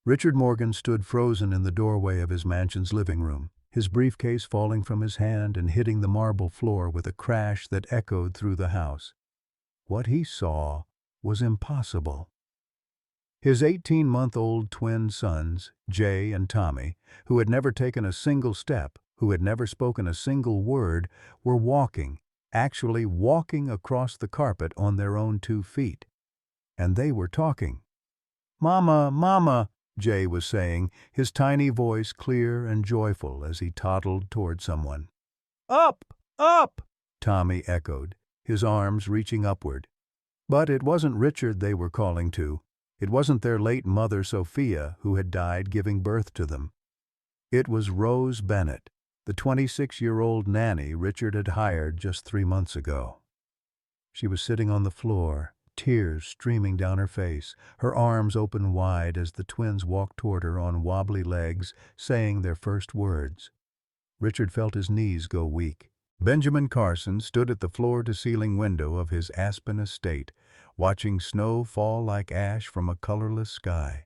Richard Morgan stood frozen in the doorway of his mansion's living room, his briefcase falling from his hand and hitting the marble floor with a crash that echoed through the house. What he saw was impossible. His 18-month-old twin sons, Jay and Tommy, who had never taken a single step, who had never spoken a single word, were walking, actually walking across the carpet on their own 2 feet. And they were talking. "Mama, Mama," Jay was saying, his tiny voice clear and joyful as he toddled toward someone. "Up! Up!" Tommy echoed, his arms reaching upward. But it wasn't Richard they were calling to. It wasn't their late mother Sophia, who had died giving birth to them. It was Rose Bennett, the 26-year-old nanny Richard had hired just 3 months ago. She was sitting on the floor, tears streaming down her face, her arms open wide as the twins walked toward her on wobbly legs, saying their first words. Richard felt his knees go weak. Benjamin Carson stood at the floor-to-ceiling window of his Aspen estate, watching snow fall like ash from a colorless sky.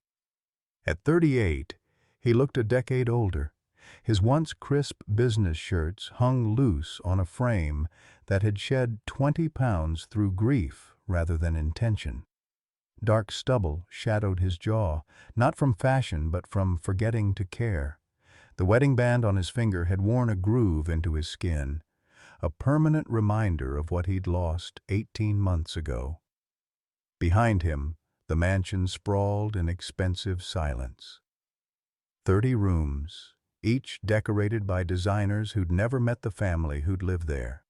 At 38, he looked a decade older. His once crisp business shirts hung loose on a frame that had shed 20 pounds through grief rather than intention. Dark stubble shadowed his jaw, not from fashion but from forgetting to care. The wedding band on his finger had worn a groove into his skin, a permanent reminder of what he'd lost 18 months ago. Behind him, the mansion sprawled in expensive silence. 30 rooms, each decorated by designers who'd never met the family who'd lived there.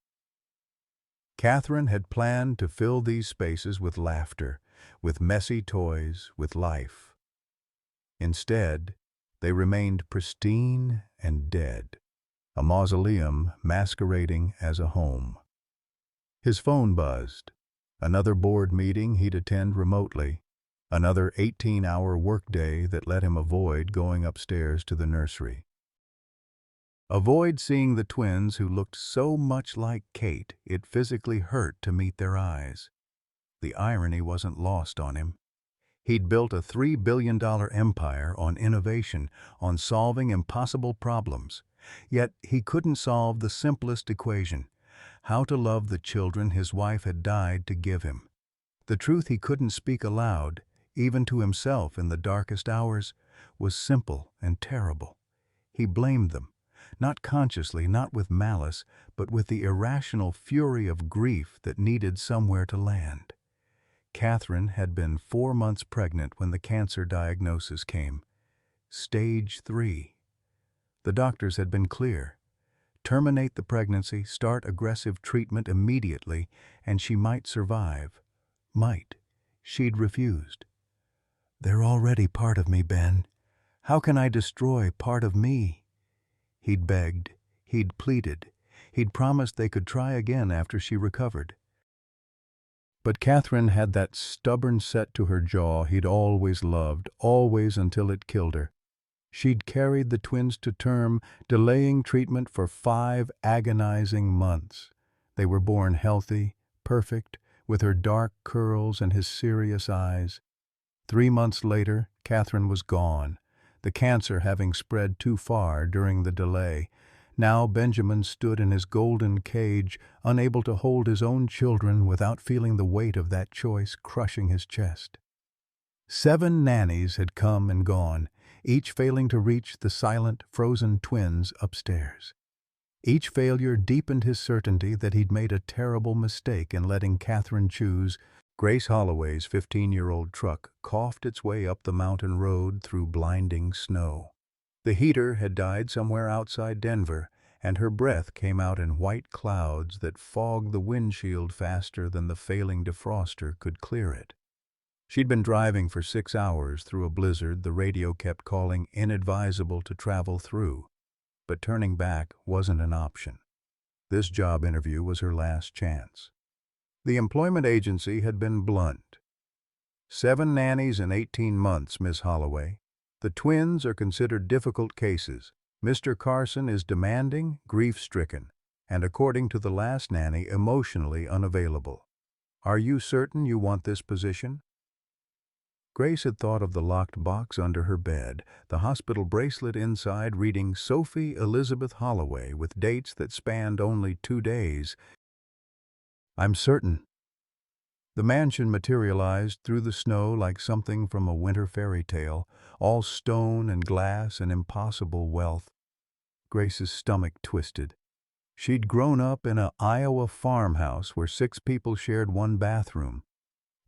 Catherine had planned to fill these spaces with laughter, with messy toys, with life. Instead, they remained pristine and dead, a mausoleum masquerading as a home. His phone buzzed. Another board meeting he'd attend remotely, another 18-hour workday that let him avoid going upstairs to the nursery. Avoid seeing the twins who looked so much like Kate it physically hurt to meet their eyes. The irony wasn't lost on him. He'd built a $3 billion empire on innovation, on solving impossible problems. Yet he couldn't solve the simplest equation: how to love the children his wife had died to give him. The truth he couldn't speak aloud, even to himself in the darkest hours, was simple and terrible. He blamed them, not consciously, not with malice, but with the irrational fury of grief that needed somewhere to land. Catherine had been 4 months pregnant when the cancer diagnosis came. Stage 3. The doctors had been clear. Terminate the pregnancy, start aggressive treatment immediately, and she might survive. Might. She'd refused. "They're already part of me, Ben. How can I destroy part of me?" He'd begged. He'd pleaded. He'd promised they could try again after she recovered. But Catherine had that stubborn set to her jaw he'd always loved, always until it killed her. She'd carried the twins to term, delaying treatment for 5 agonizing months. They were born healthy, perfect, with her dark curls and his serious eyes. 3 months later, Catherine was gone, the cancer having spread too far during the delay. Now Benjamin stood in his golden cage, unable to hold his own children without feeling the weight of that choice crushing his chest. 7 nannies had come and gone, each failing to reach the silent, frozen twins upstairs. Each failure deepened his certainty that he'd made a terrible mistake in letting Catherine choose. Grace Holloway's 15-year-old truck coughed its way up the mountain road through blinding snow. The heater had died somewhere outside Denver, and her breath came out in white clouds that fogged the windshield faster than the failing defroster could clear it. She'd been driving for 6 hours through a blizzard the radio kept calling inadvisable to travel through, but turning back wasn't an option. This job interview was her last chance. The employment agency had been blunt. 7 nannies in 18 months, Miss Holloway. The twins are considered difficult cases. Mr. Carson is demanding, grief-stricken, and according to the last nanny, emotionally unavailable. Are you certain you want this position? Grace had thought of the locked box under her bed, the hospital bracelet inside reading Sophie Elizabeth Holloway with dates that spanned only 2 days. I'm certain. The mansion materialized through the snow like something from a winter fairy tale, all stone and glass and impossible wealth. Grace's stomach twisted. She'd grown up in an Iowa farmhouse where 6 people shared one bathroom.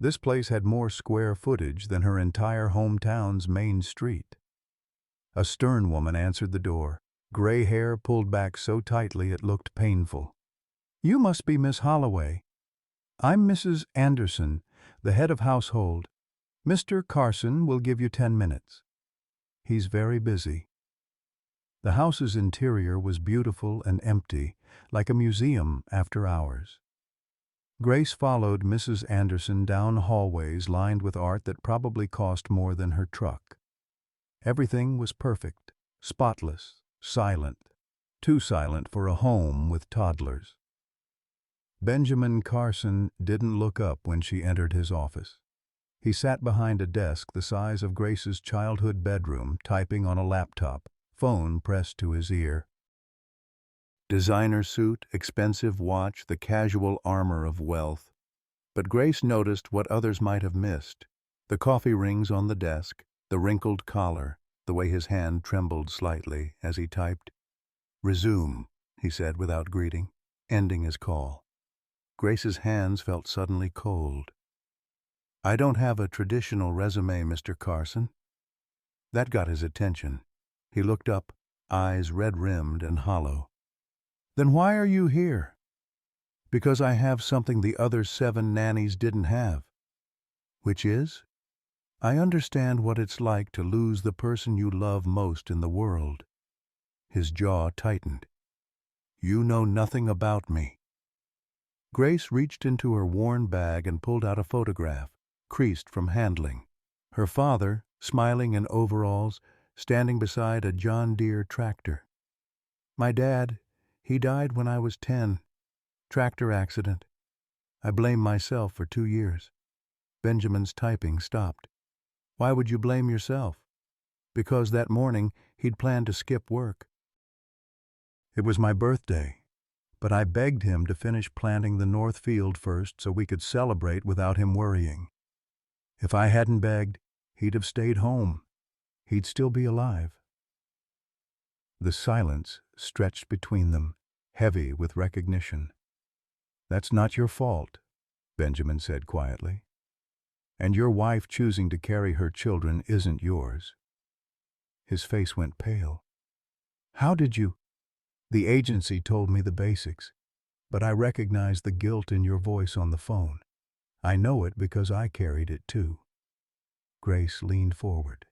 This place had more square footage than her entire hometown's main street. A stern woman answered the door, gray hair pulled back so tightly it looked painful. "You must be Miss Holloway. I'm Mrs. Anderson, the head of household. Mr. Carson will give you 10 minutes. He's very busy." The house's interior was beautiful and empty, like a museum after hours. Grace followed Mrs. Anderson down hallways lined with art that probably cost more than her truck. Everything was perfect, spotless, silent, too silent for a home with toddlers. Benjamin Carson didn't look up when she entered his office. He sat behind a desk the size of Grace's childhood bedroom, typing on a laptop, phone pressed to his ear. Designer suit, expensive watch, the casual armor of wealth. But Grace noticed what others might have missed. The coffee rings on the desk, the wrinkled collar, the way his hand trembled slightly as he typed. "Resume," he said without greeting, ending his call. Grace's hands felt suddenly cold. "I don't have a traditional resume, Mr. Carson." That got his attention. He looked up, eyes red-rimmed and hollow. "Then why are you here?" "Because I have something the other 7 nannies didn't have." "Which is?" "I understand what it's like to lose the person you love most in the world." His jaw tightened. "You know nothing about me." Grace reached into her worn bag and pulled out a photograph, creased from handling. Her father, smiling in overalls, standing beside a John Deere tractor. "My dad, he died when I was 10. Tractor accident. I blame myself for 2 years." Benjamin's typing stopped. "Why would you blame yourself?" "Because that morning he'd planned to skip work." "It was my birthday, but I begged him to finish planting the north field first so we could celebrate without him worrying. If I hadn't begged, he'd have stayed home. He'd still be alive." The silence stretched between them, heavy with recognition. "That's not your fault," Benjamin said quietly. "And your wife choosing to carry her children isn't yours." His face went pale. "How did you—" "The agency told me the basics, but I recognize the guilt in your voice on the phone. I know it because I carried it too." Grace leaned forward.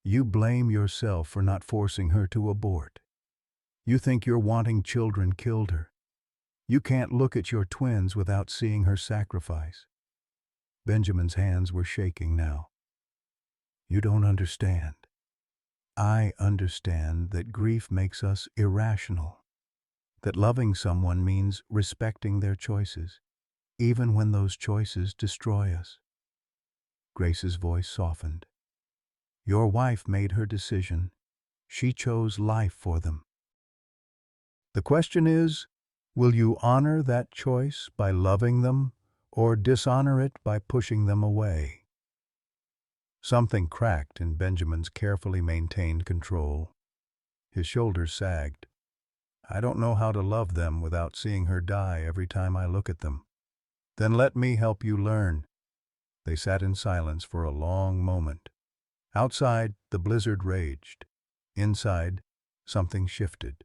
"You blame yourself for not forcing her to abort. You think your wanting children killed her. You can't look at your twins without seeing her sacrifice." Benjamin's hands were shaking now. "You don't understand. I understand that grief makes us irrational, that loving someone means respecting their choices, even when those choices destroy us." Grace's voice softened. "Your wife made her decision. She chose life for them. The question is, will you honor that choice by loving them or dishonor it by pushing them away?" Something cracked in Benjamin's carefully maintained control. His shoulders sagged. "I don't know how to love them without seeing her die every time I look at them." "Then let me help you learn." They sat in silence for a long moment. Outside, the blizzard raged. Inside, something shifted.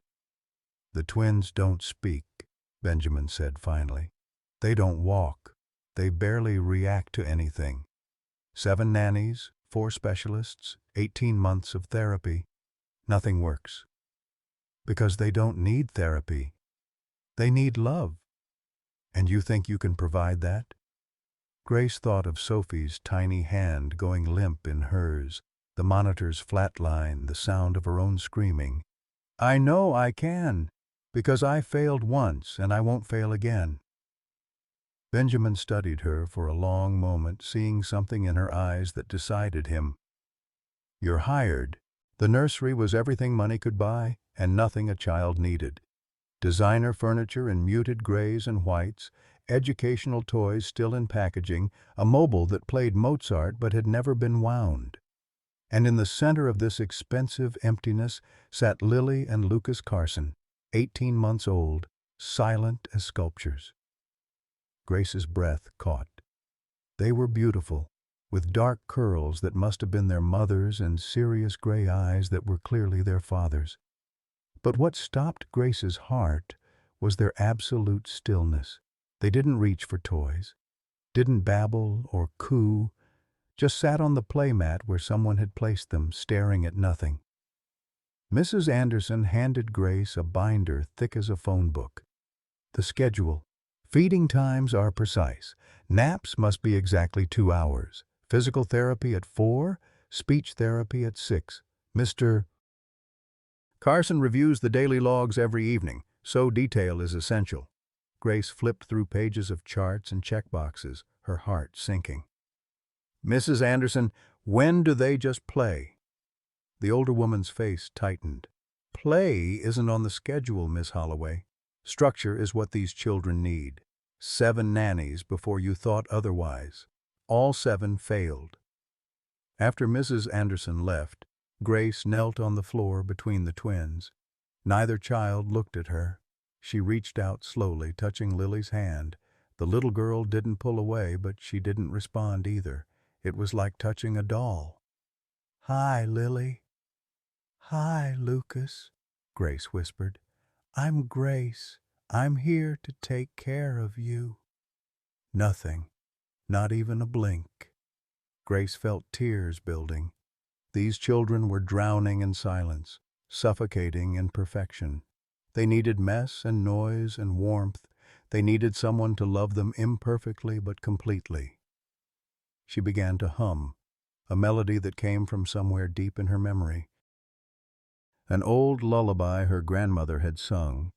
"The twins don't speak," Benjamin said finally. "They don't walk. They barely react to anything. 7 nannies, 4 specialists, 18 months of therapy. Nothing works. Because they don't need therapy. They need love. And you think you can provide that?" Grace thought of Sophie's tiny hand going limp in hers, the monitor's flat line, the sound of her own screaming. "I know I can, because I failed once and I won't fail again." Benjamin studied her for a long moment, seeing something in her eyes that decided him. "You're hired." The nursery was everything money could buy, and nothing a child needed. Designer furniture in muted grays and whites, educational toys still in packaging, a mobile that played Mozart but had never been wound. And in the center of this expensive emptiness sat Lily and Lucas Carson, 18 months old, silent as sculptures. Grace's breath caught. They were beautiful, with dark curls that must have been their mother's and serious gray eyes that were clearly their father's. But what stopped Grace's heart was their absolute stillness. They didn't reach for toys, didn't babble or coo, just sat on the playmat where someone had placed them, staring at nothing. Mrs. Anderson handed Grace a binder thick as a phone book. The schedule. Feeding times are precise. Naps must be exactly 2 hours. Physical therapy at 4, speech therapy at 6. Mr. Carson reviews the daily logs every evening, so detail is essential. Grace flipped through pages of charts and checkboxes, her heart sinking. "Mrs. Anderson, when do they just play?" The older woman's face tightened. "Play isn't on the schedule, Miss Holloway. Structure is what these children need. 7 nannies before you thought otherwise. All 7 failed." After Mrs. Anderson left, Grace knelt on the floor between the twins. Neither child looked at her. She reached out slowly, touching Lily's hand. The little girl didn't pull away, but she didn't respond either. It was like touching a doll. "Hi, Lily." "Hi, Lucas," Grace whispered. "I'm Grace. I'm here to take care of you." Nothing, not even a blink. Grace felt tears building. These children were drowning in silence, suffocating in perfection. They needed mess and noise and warmth. They needed someone to love them imperfectly but completely. She began to hum, a melody that came from somewhere deep in her memory. An old lullaby her grandmother had sung.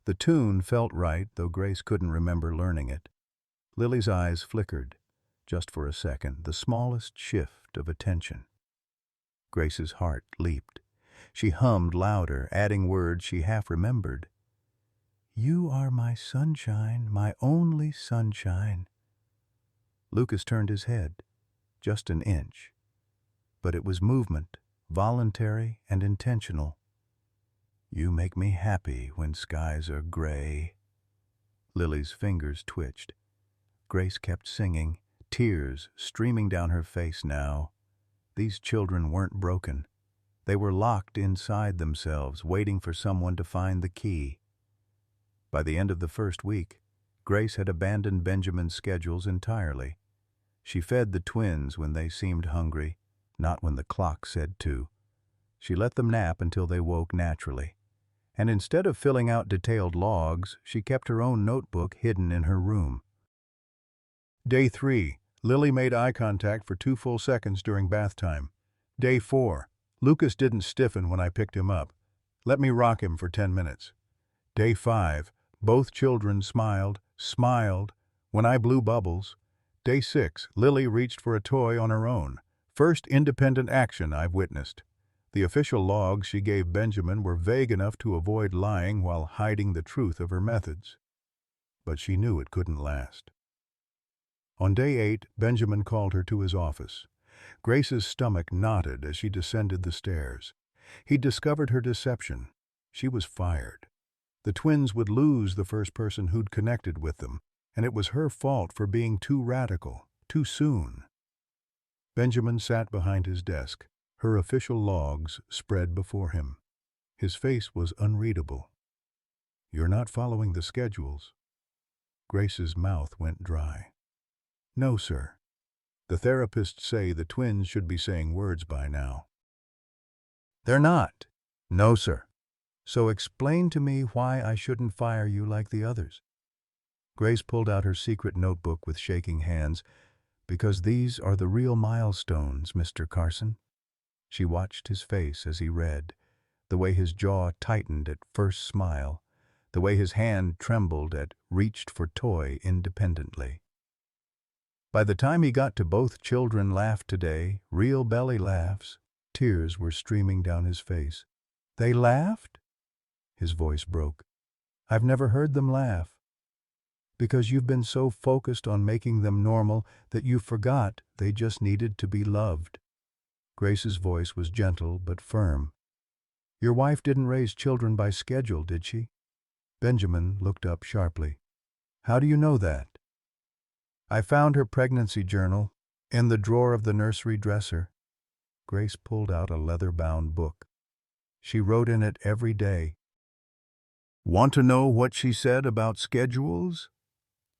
The tune felt right, though Grace couldn't remember learning it. Lily's eyes flickered, just for a second, the smallest shift of attention. Grace's heart leaped. She hummed louder, adding words she half remembered. "You are my sunshine, my only sunshine." Lucas turned his head, just an inch. But it was movement, voluntary and intentional. "You make me happy when skies are gray." Lily's fingers twitched. Grace kept singing, tears streaming down her face now. These children weren't broken. They were locked inside themselves, waiting for someone to find the key. By the end of the first week, Grace had abandoned Benjamin's schedules entirely. She fed the twins when they seemed hungry, not when the clock said to. She let them nap until they woke naturally. And instead of filling out detailed logs, she kept her own notebook hidden in her room. Day 3. Lily made eye contact for 2 full seconds during bath time. Day 4. Lucas didn't stiffen when I picked him up. Let me rock him for 10 minutes. Day 5. Both children smiled, when I blew bubbles. Day 6. Lily reached for a toy on her own. First independent action I've witnessed. The official logs she gave Benjamin were vague enough to avoid lying while hiding the truth of her methods. But she knew it couldn't last. On day 8, Benjamin called her to his office. Grace's stomach knotted as she descended the stairs. He discovered her deception. She was fired. The twins would lose the first person who'd connected with them, and it was her fault for being too radical, too soon. Benjamin sat behind his desk, her official logs spread before him. His face was unreadable. "You're not following the schedules." Grace's mouth went dry. "No, sir. The therapists say the twins should be saying words by now." "They're not." "No, sir." "So explain to me why I shouldn't fire you like the others." Grace pulled out her secret notebook with shaking hands. "Because these are the real milestones, Mr. Carson." She watched his face as he read, the way his jaw tightened at first smile, the way his hand trembled at reached for toy independently. By the time he got to both children laughed today, real belly laughs. Tears were streaming down his face. They laughed? His voice broke. I've never heard them laugh. Because you've been so focused on making them normal that you forgot they just needed to be loved. Grace's voice was gentle but firm. Your wife didn't raise children by schedule, did she? Benjamin looked up sharply. How do you know that? I found her pregnancy journal in the drawer of the nursery dresser. Grace pulled out a leather-bound book. She wrote in it every day. Want to know what she said about schedules?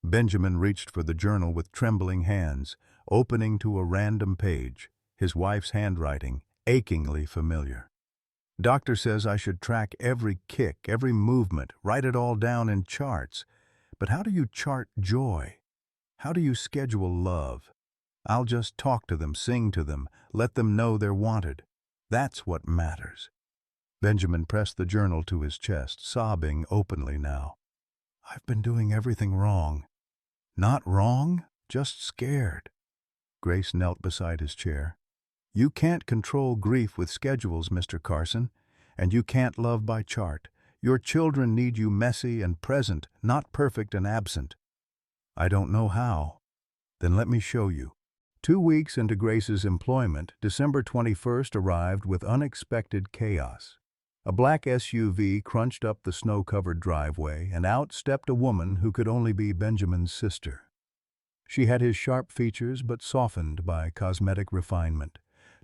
Benjamin reached for the journal with trembling hands, opening to a random page, his wife's handwriting, achingly familiar. Doctor says I should track every kick, every movement, write it all down in charts. But how do you chart joy? How do you schedule love? I'll just talk to them, sing to them, let them know they're wanted. That's what matters. Benjamin pressed the journal to his chest, sobbing openly now. I've been doing everything wrong. Not wrong, just scared. Grace knelt beside his chair. You can't control grief with schedules, Mr. Carson, and you can't love by chart. Your children need you messy and present, not perfect and absent. I don't know how. Then let me show you. 2 weeks into Grace's employment, December 21st arrived with unexpected chaos. A black SUV crunched up the snow-covered driveway, and out stepped a woman who could only be Benjamin's sister. She had his sharp features but softened by cosmetic refinement,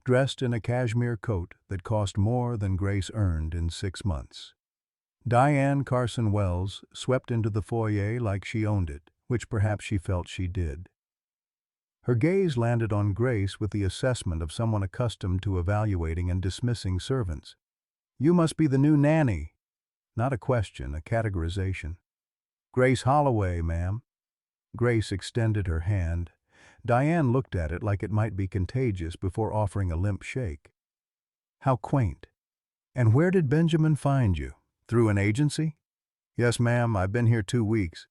dressed in a cashmere coat that cost more than Grace earned in 6 months. Diane Carson Wells swept into the foyer like she owned it, which perhaps she felt she did. Her gaze landed on Grace with the assessment of someone accustomed to evaluating and dismissing servants. You must be the new nanny. Not a question, a categorization. Grace Holloway, ma'am. Grace extended her hand. Diane looked at it like it might be contagious before offering a limp shake. How quaint. And where did Benjamin find you? Through an agency? Yes, ma'am, I've been here 2 weeks.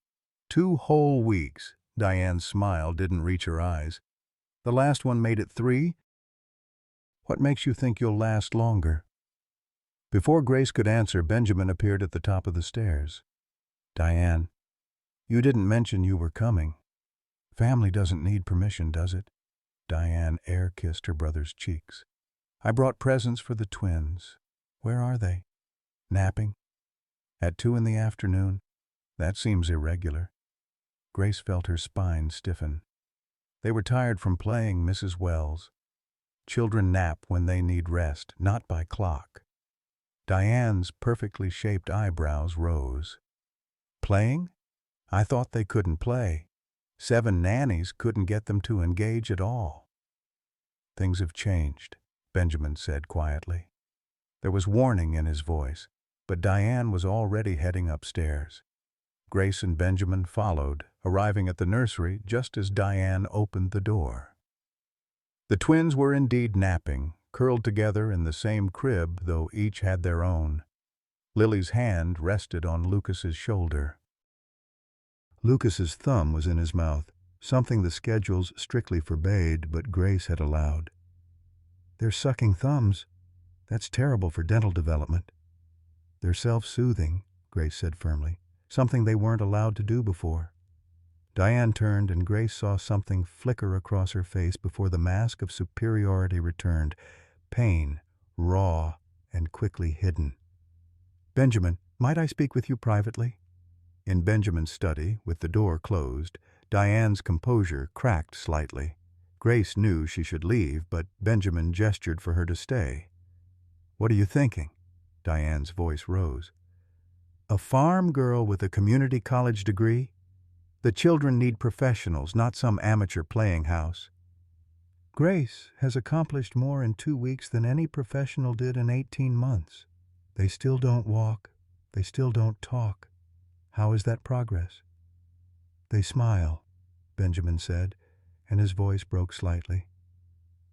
2 whole weeks. Diane's smile didn't reach her eyes. The last one made it 3? What makes you think you'll last longer? Before Grace could answer, Benjamin appeared at the top of the stairs. Diane, you didn't mention you were coming. Family doesn't need permission, does it? Diane air-kissed her brother's cheeks. I brought presents for the twins. Where are they? Napping? At 2 in the afternoon? That seems irregular. Grace felt her spine stiffen. They were tired from playing, Mrs. Wells. Children nap when they need rest, not by clock. Diane's perfectly shaped eyebrows rose. Playing? I thought they couldn't play. 7 nannies couldn't get them to engage at all. Things have changed, Benjamin said quietly. There was warning in his voice, but Diane was already heading upstairs. Grace and Benjamin followed, arriving at the nursery just as Diane opened the door. The twins were indeed napping, curled together in the same crib, though each had their own. Lily's hand rested on Lucas's shoulder. Lucas's thumb was in his mouth, something the schedules strictly forbade, but Grace had allowed. They're sucking thumbs. That's terrible for dental development. They're self-soothing, Grace said firmly, something they weren't allowed to do before. Diane turned, and Grace saw something flicker across her face before the mask of superiority returned, pain, raw and quickly hidden. Benjamin, might I speak with you privately? In Benjamin's study, with the door closed, Diane's composure cracked slightly. Grace knew she should leave, but Benjamin gestured for her to stay. What are you thinking? Diane's voice rose. A farm girl with a community college degree? The children need professionals, not some amateur playing house. Grace has accomplished more in 2 weeks than any professional did in 18 months. They still don't walk. They still don't talk. How is that progress? They smile, Benjamin said, and his voice broke slightly.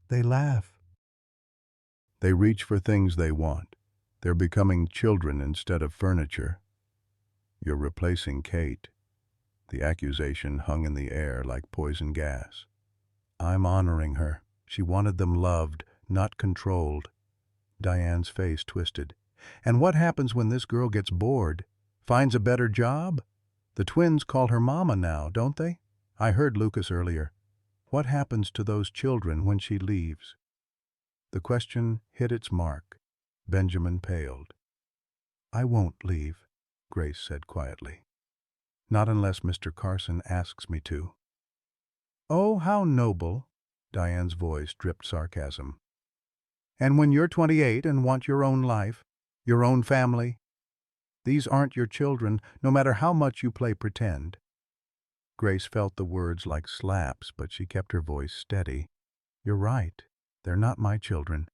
They laugh. They reach for things they want. They're becoming children instead of furniture. You're replacing Kate. The accusation hung in the air like poison gas. I'm honoring her. She wanted them loved, not controlled. Diane's face twisted. And what happens when this girl gets bored? Finds a better job? The twins call her Mama now, don't they? I heard Lucas earlier. What happens to those children when she leaves? The question hit its mark. Benjamin paled. I won't leave, Grace said quietly. Not unless Mr. Carson asks me to. Oh, how noble, Diane's voice dripped sarcasm. And when you're 28 and want your own life, your own family, these aren't your children, no matter how much you play pretend. Grace felt the words like slaps, but she kept her voice steady. You're right. They're not my children,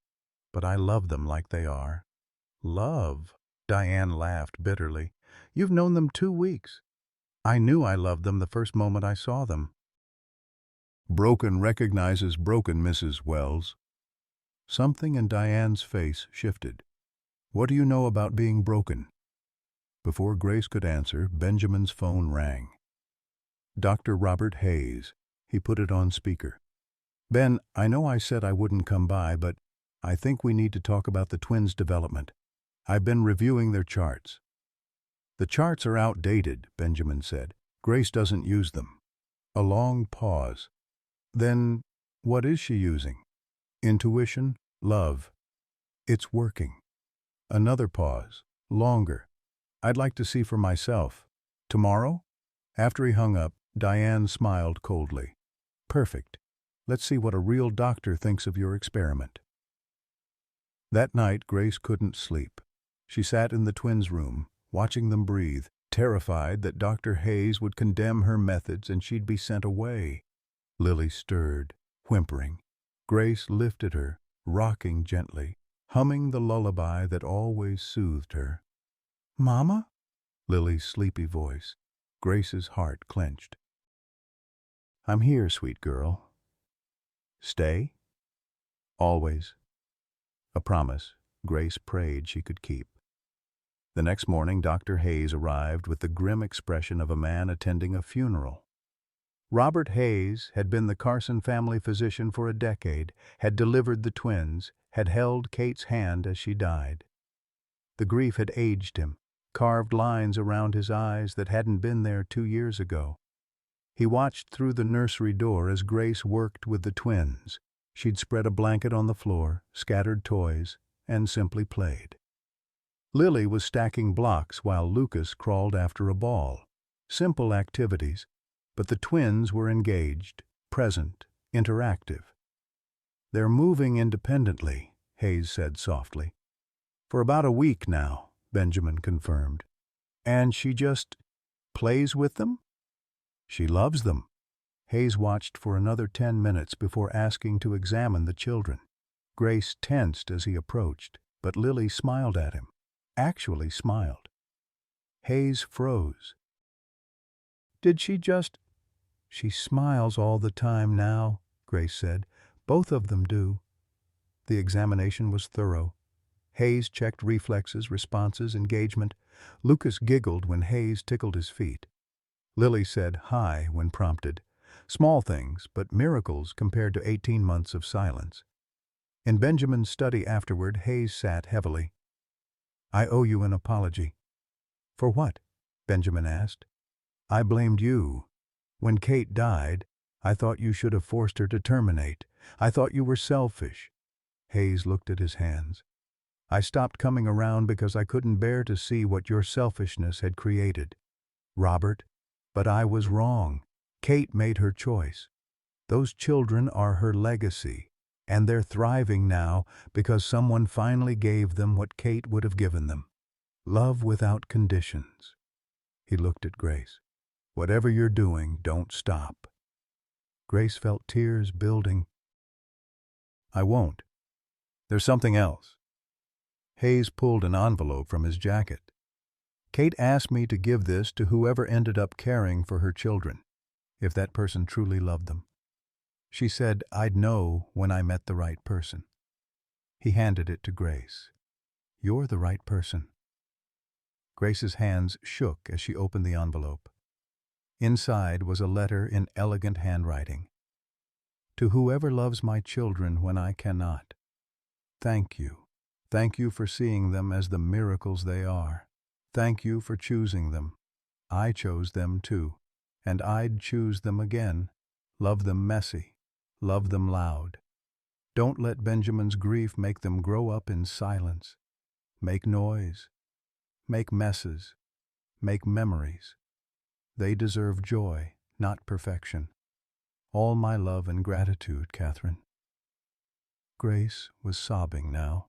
but I love them like they are. Love? Diane laughed bitterly. You've known them 2 weeks. I knew I loved them the first moment I saw them. Broken recognizes broken, Mrs. Wells. Something in Diane's face shifted. What do you know about being broken? Before Grace could answer, Benjamin's phone rang. Dr. Robert Hayes. He put it on speaker. Ben, I know I said I wouldn't come by, but I think we need to talk about the twins' development. I've been reviewing their charts. The charts are outdated, Benjamin said. Grace doesn't use them. A long pause. Then, what is she using? Intuition, love. It's working. Another pause. Longer. I'd like to see for myself. Tomorrow? After he hung up, Diane smiled coldly. Perfect. Let's see what a real doctor thinks of your experiment. That night, Grace couldn't sleep. She sat in the twins' room, watching them breathe, terrified that Dr. Hayes would condemn her methods and she'd be sent away. Lily stirred, whimpering. Grace lifted her, rocking gently, humming the lullaby that always soothed her. Mama? Lily's sleepy voice. Grace's heart clenched. I'm here, sweet girl. Stay? Always. A promise Grace prayed she could keep. The next morning, Dr. Hayes arrived with the grim expression of a man attending a funeral. Robert Hayes had been the Carson family physician for a decade, had delivered the twins, had held Kate's hand as she died. The grief had aged him, carved lines around his eyes that hadn't been there 2 years ago. He watched through the nursery door as Grace worked with the twins. She'd spread a blanket on the floor, scattered toys, and simply played. Lily was stacking blocks while Lucas crawled after a ball. Simple activities, but the twins were engaged, present, interactive. They're moving independently, Hayes said softly. For about a week now, Benjamin confirmed. And she just plays with them? She loves them. Hayes watched for another 10 minutes before asking to examine the children. Grace tensed as he approached, but Lily smiled at him. Actually smiled. Hayes froze. Did she just... She smiles all the time now, Grace said. Both of them do. The examination was thorough. Hayes checked reflexes, responses, engagement. Lucas giggled when Hayes tickled his feet. Lily said hi when prompted. Small things, but miracles compared to 18 months of silence. In Benjamin's study afterward, Hayes sat heavily. I owe you an apology. For what? Benjamin asked. I blamed you. When Kate died, I thought you should have forced her to terminate. I thought you were selfish. Hayes looked at his hands. I stopped coming around because I couldn't bear to see what your selfishness had created. Robert, but I was wrong. Kate made her choice. Those children are her legacy, and they're thriving now because someone finally gave them what Kate would have given them. Love without conditions. He looked at Grace. Whatever you're doing, don't stop. Grace felt tears building. I won't. There's something else. Hayes pulled an envelope from his jacket. Kate asked me to give this to whoever ended up caring for her children, if that person truly loved them. She said I'd know when I met the right person. He handed it to Grace. You're the right person. Grace's hands shook as she opened the envelope. Inside was a letter in elegant handwriting. To whoever loves my children when I cannot. Thank you. Thank you for seeing them as the miracles they are. Thank you for choosing them. I chose them too, and I'd choose them again. Love them messy. Love them loud. Don't let Benjamin's grief make them grow up in silence. Make noise. Make messes. Make memories. They deserve joy, not perfection. All my love and gratitude, Catherine. Grace was sobbing now.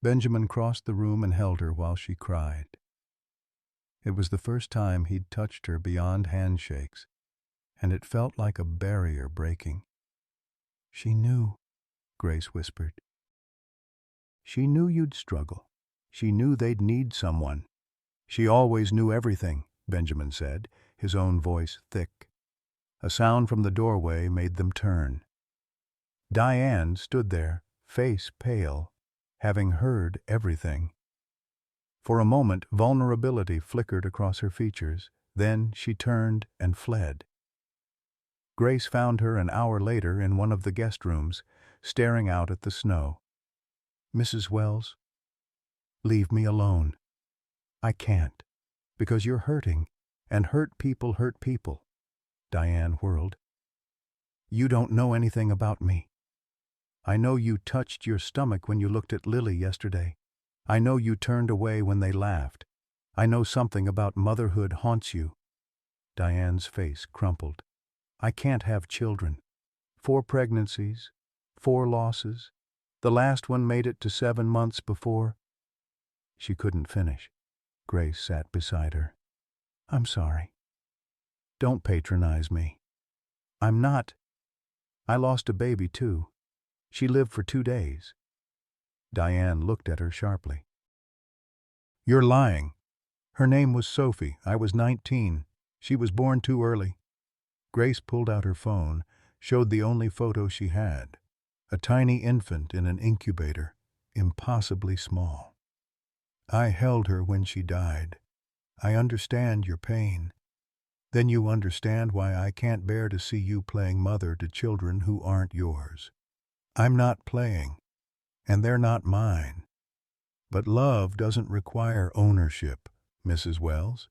Benjamin crossed the room and held her while she cried. It was the first time he'd touched her beyond handshakes, and it felt like a barrier breaking. She knew, Grace whispered. She knew you'd struggle. She knew they'd need someone. She always knew everything, Benjamin said, his own voice thick. A sound from the doorway made them turn. Diane stood there, face pale, having heard everything. For a moment, vulnerability flickered across her features. Then she turned and fled. Grace found her an hour later in one of the guest rooms, staring out at the snow. Mrs. Wells, leave me alone. I can't, because you're hurting, and hurt people hurt people. Diane whirled. You don't know anything about me. I know you touched your stomach when you looked at Lily yesterday. I know you turned away when they laughed. I know something about motherhood haunts you. Diane's face crumpled. I can't have children. 4 pregnancies, 4 losses. The last one made it to 7 months before. She couldn't finish. Grace sat beside her. I'm sorry. Don't patronize me. I'm not. I lost a baby too. She lived for 2 days. Diane looked at her sharply. You're lying. Her name was Sophie. I was 19. She was born too early. Grace pulled out her phone, showed the only photo she had. A tiny infant in an incubator, impossibly small. I held her when she died. I understand your pain. Then you understand why I can't bear to see you playing mother to children who aren't yours. I'm not playing, and they're not mine. But love doesn't require ownership, Mrs. Wells.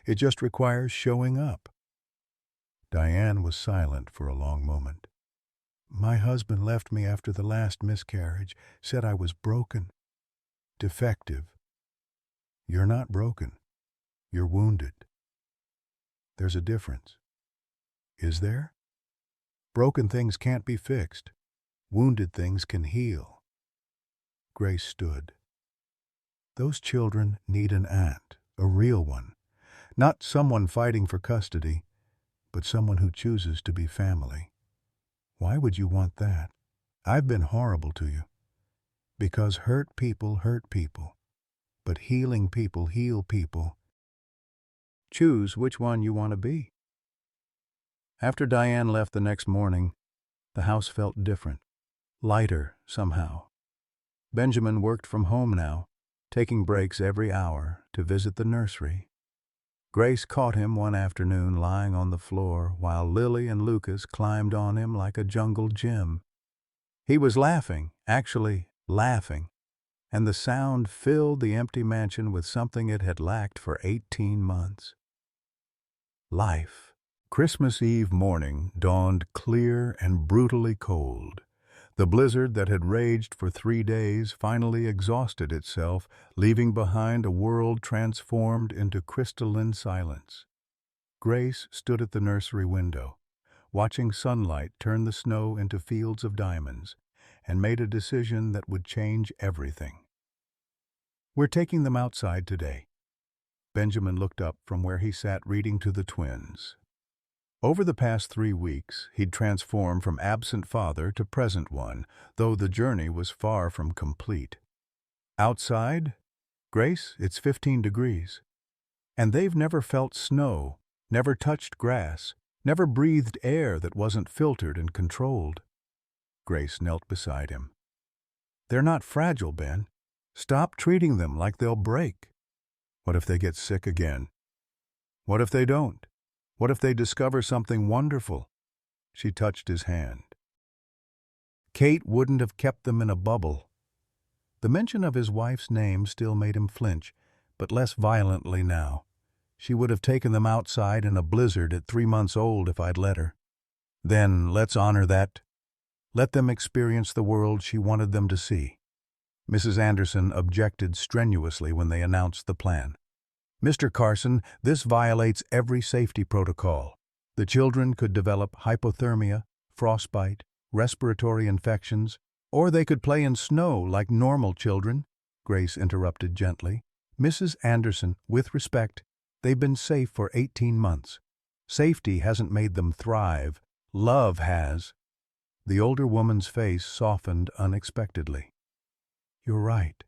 It just requires showing up. Diane was silent for a long moment. My husband left me after the last miscarriage, said I was broken, defective. You're not broken. You're wounded. There's a difference. Is there? Broken things can't be fixed. Wounded things can heal. Grace stood. Those children need an aunt, a real one. Not someone fighting for custody, but someone who chooses to be family. Why would you want that? I've been horrible to you. Because hurt people, but healing people heal people. Choose which one you want to be. After Diane left the next morning, the house felt different, lighter somehow. Benjamin worked from home now, taking breaks every hour to visit the nursery. Grace caught him one afternoon lying on the floor while Lily and Lucas climbed on him like a jungle gym. He was laughing, actually laughing, and the sound filled the empty mansion with something it had lacked for 18 months. Life. Christmas Eve morning dawned clear and brutally cold. The blizzard that had raged for 3 days finally exhausted itself, leaving behind a world transformed into crystalline silence. Grace stood at the nursery window, watching sunlight turn the snow into fields of diamonds, and made a decision that would change everything. We're taking them outside today. Benjamin looked up from where he sat reading to the twins. Over the past 3 weeks, he'd transformed from absent father to present one, though the journey was far from complete. Outside? Grace, it's 15 degrees. And they've never felt snow, never touched grass, never breathed air that wasn't filtered and controlled. Grace knelt beside him. They're not fragile, Ben. Stop treating them like they'll break. What if they get sick again? What if they don't? What if they discover something wonderful? She touched his hand. Kate wouldn't have kept them in a bubble. The mention of his wife's name still made him flinch, but less violently now. She would have taken them outside in a blizzard at 3 months old if I'd let her. Then let's honor that. Let them experience the world she wanted them to see. Mrs. Anderson objected strenuously when they announced the plan. Mr. Carson, this violates every safety protocol. The children could develop hypothermia, frostbite, respiratory infections, or they could play in snow like normal children, Grace interrupted gently. Mrs. Anderson, with respect, they've been safe for 18 months. Safety hasn't made them thrive. Love has. The older woman's face softened unexpectedly. You're right.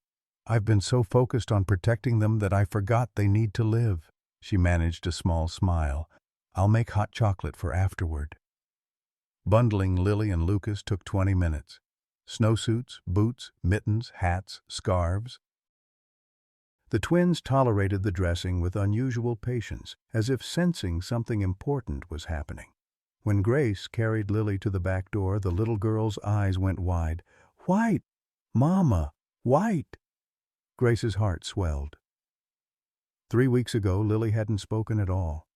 I've been so focused on protecting them that I forgot they need to live. She managed a small smile. I'll make hot chocolate for afterward. Bundling Lily and Lucas took 20 minutes. Snowsuits, boots, mittens, hats, scarves. The twins tolerated the dressing with unusual patience, as if sensing something important was happening. When Grace carried Lily to the back door, the little girl's eyes went wide. White! Mama! White! Grace's heart swelled. 3 weeks ago, Lily hadn't spoken at all.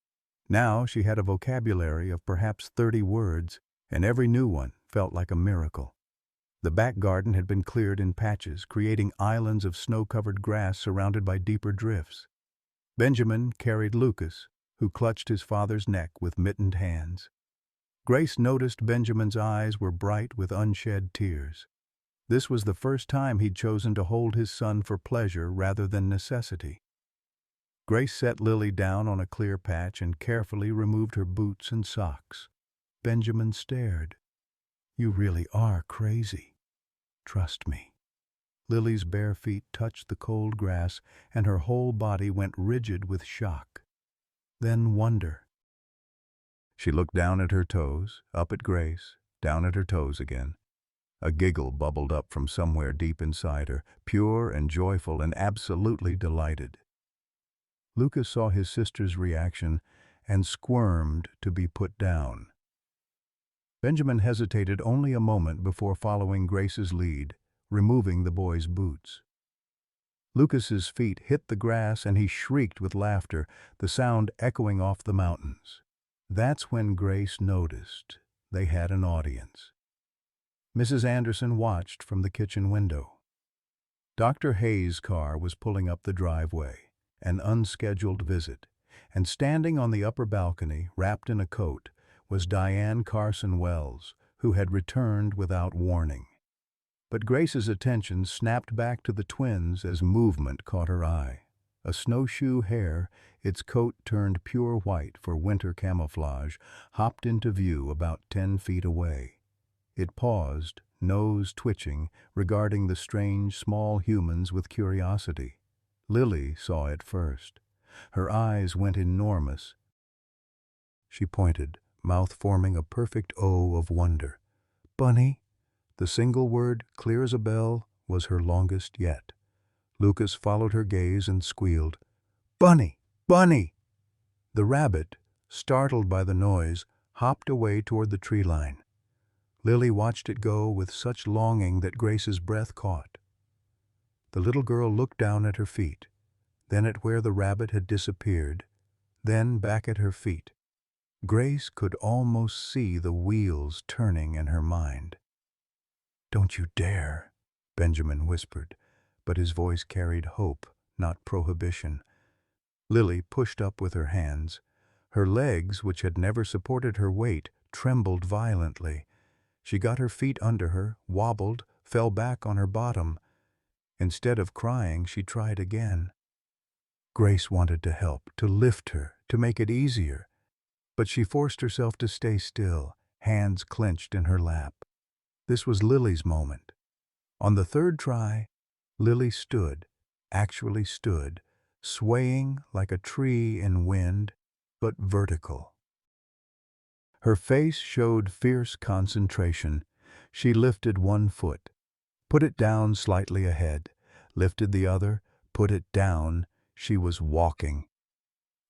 Now she had a vocabulary of perhaps 30 words, and every new one felt like a miracle. The back garden had been cleared in patches, creating islands of snow-covered grass surrounded by deeper drifts. Benjamin carried Lucas, who clutched his father's neck with mittened hands. Grace noticed Benjamin's eyes were bright with unshed tears. This was the first time he'd chosen to hold his son for pleasure rather than necessity. Grace set Lily down on a clear patch and carefully removed her boots and socks. Benjamin stared. You really are crazy. Trust me. Lily's bare feet touched the cold grass, and her whole body went rigid with shock. Then wonder. She looked down at her toes, up at Grace, down at her toes again. A giggle bubbled up from somewhere deep inside her, pure and joyful and absolutely delighted. Lucas saw his sister's reaction and squirmed to be put down. Benjamin hesitated only a moment before following Grace's lead, removing the boy's boots. Lucas's feet hit the grass and he shrieked with laughter, the sound echoing off the mountains. That's when Grace noticed they had an audience. Mrs. Anderson watched from the kitchen window. Dr. Hayes' car was pulling up the driveway, an unscheduled visit, and standing on the upper balcony, wrapped in a coat, was Diane Carson Wells, who had returned without warning. But Grace's attention snapped back to the twins as movement caught her eye. A snowshoe hare, its coat turned pure white for winter camouflage, hopped into view about 10 feet away. It paused, nose twitching, regarding the strange small humans with curiosity. Lily saw it first. Her eyes went enormous. She pointed, mouth forming a perfect O of wonder. Bunny! The single word, clear as a bell, was her longest yet. Lucas followed her gaze and squealed, Bunny! Bunny! The rabbit, startled by the noise, hopped away toward the tree line. Lily watched it go with such longing that Grace's breath caught. The little girl looked down at her feet, then at where the rabbit had disappeared, then back at her feet. Grace could almost see the wheels turning in her mind. Don't you dare, Benjamin whispered, but his voice carried hope, not prohibition. Lily pushed up with her hands. Her legs, which had never supported her weight, trembled violently. She got her feet under her, wobbled, fell back on her bottom. Instead of crying, she tried again. Grace wanted to help, to lift her, to make it easier. But she forced herself to stay still, hands clenched in her lap. This was Lily's moment. On the third try, Lily stood, actually stood, swaying like a tree in wind, but vertical. Her face showed fierce concentration. She lifted one foot, put it down slightly ahead, lifted the other, put it down. She was walking.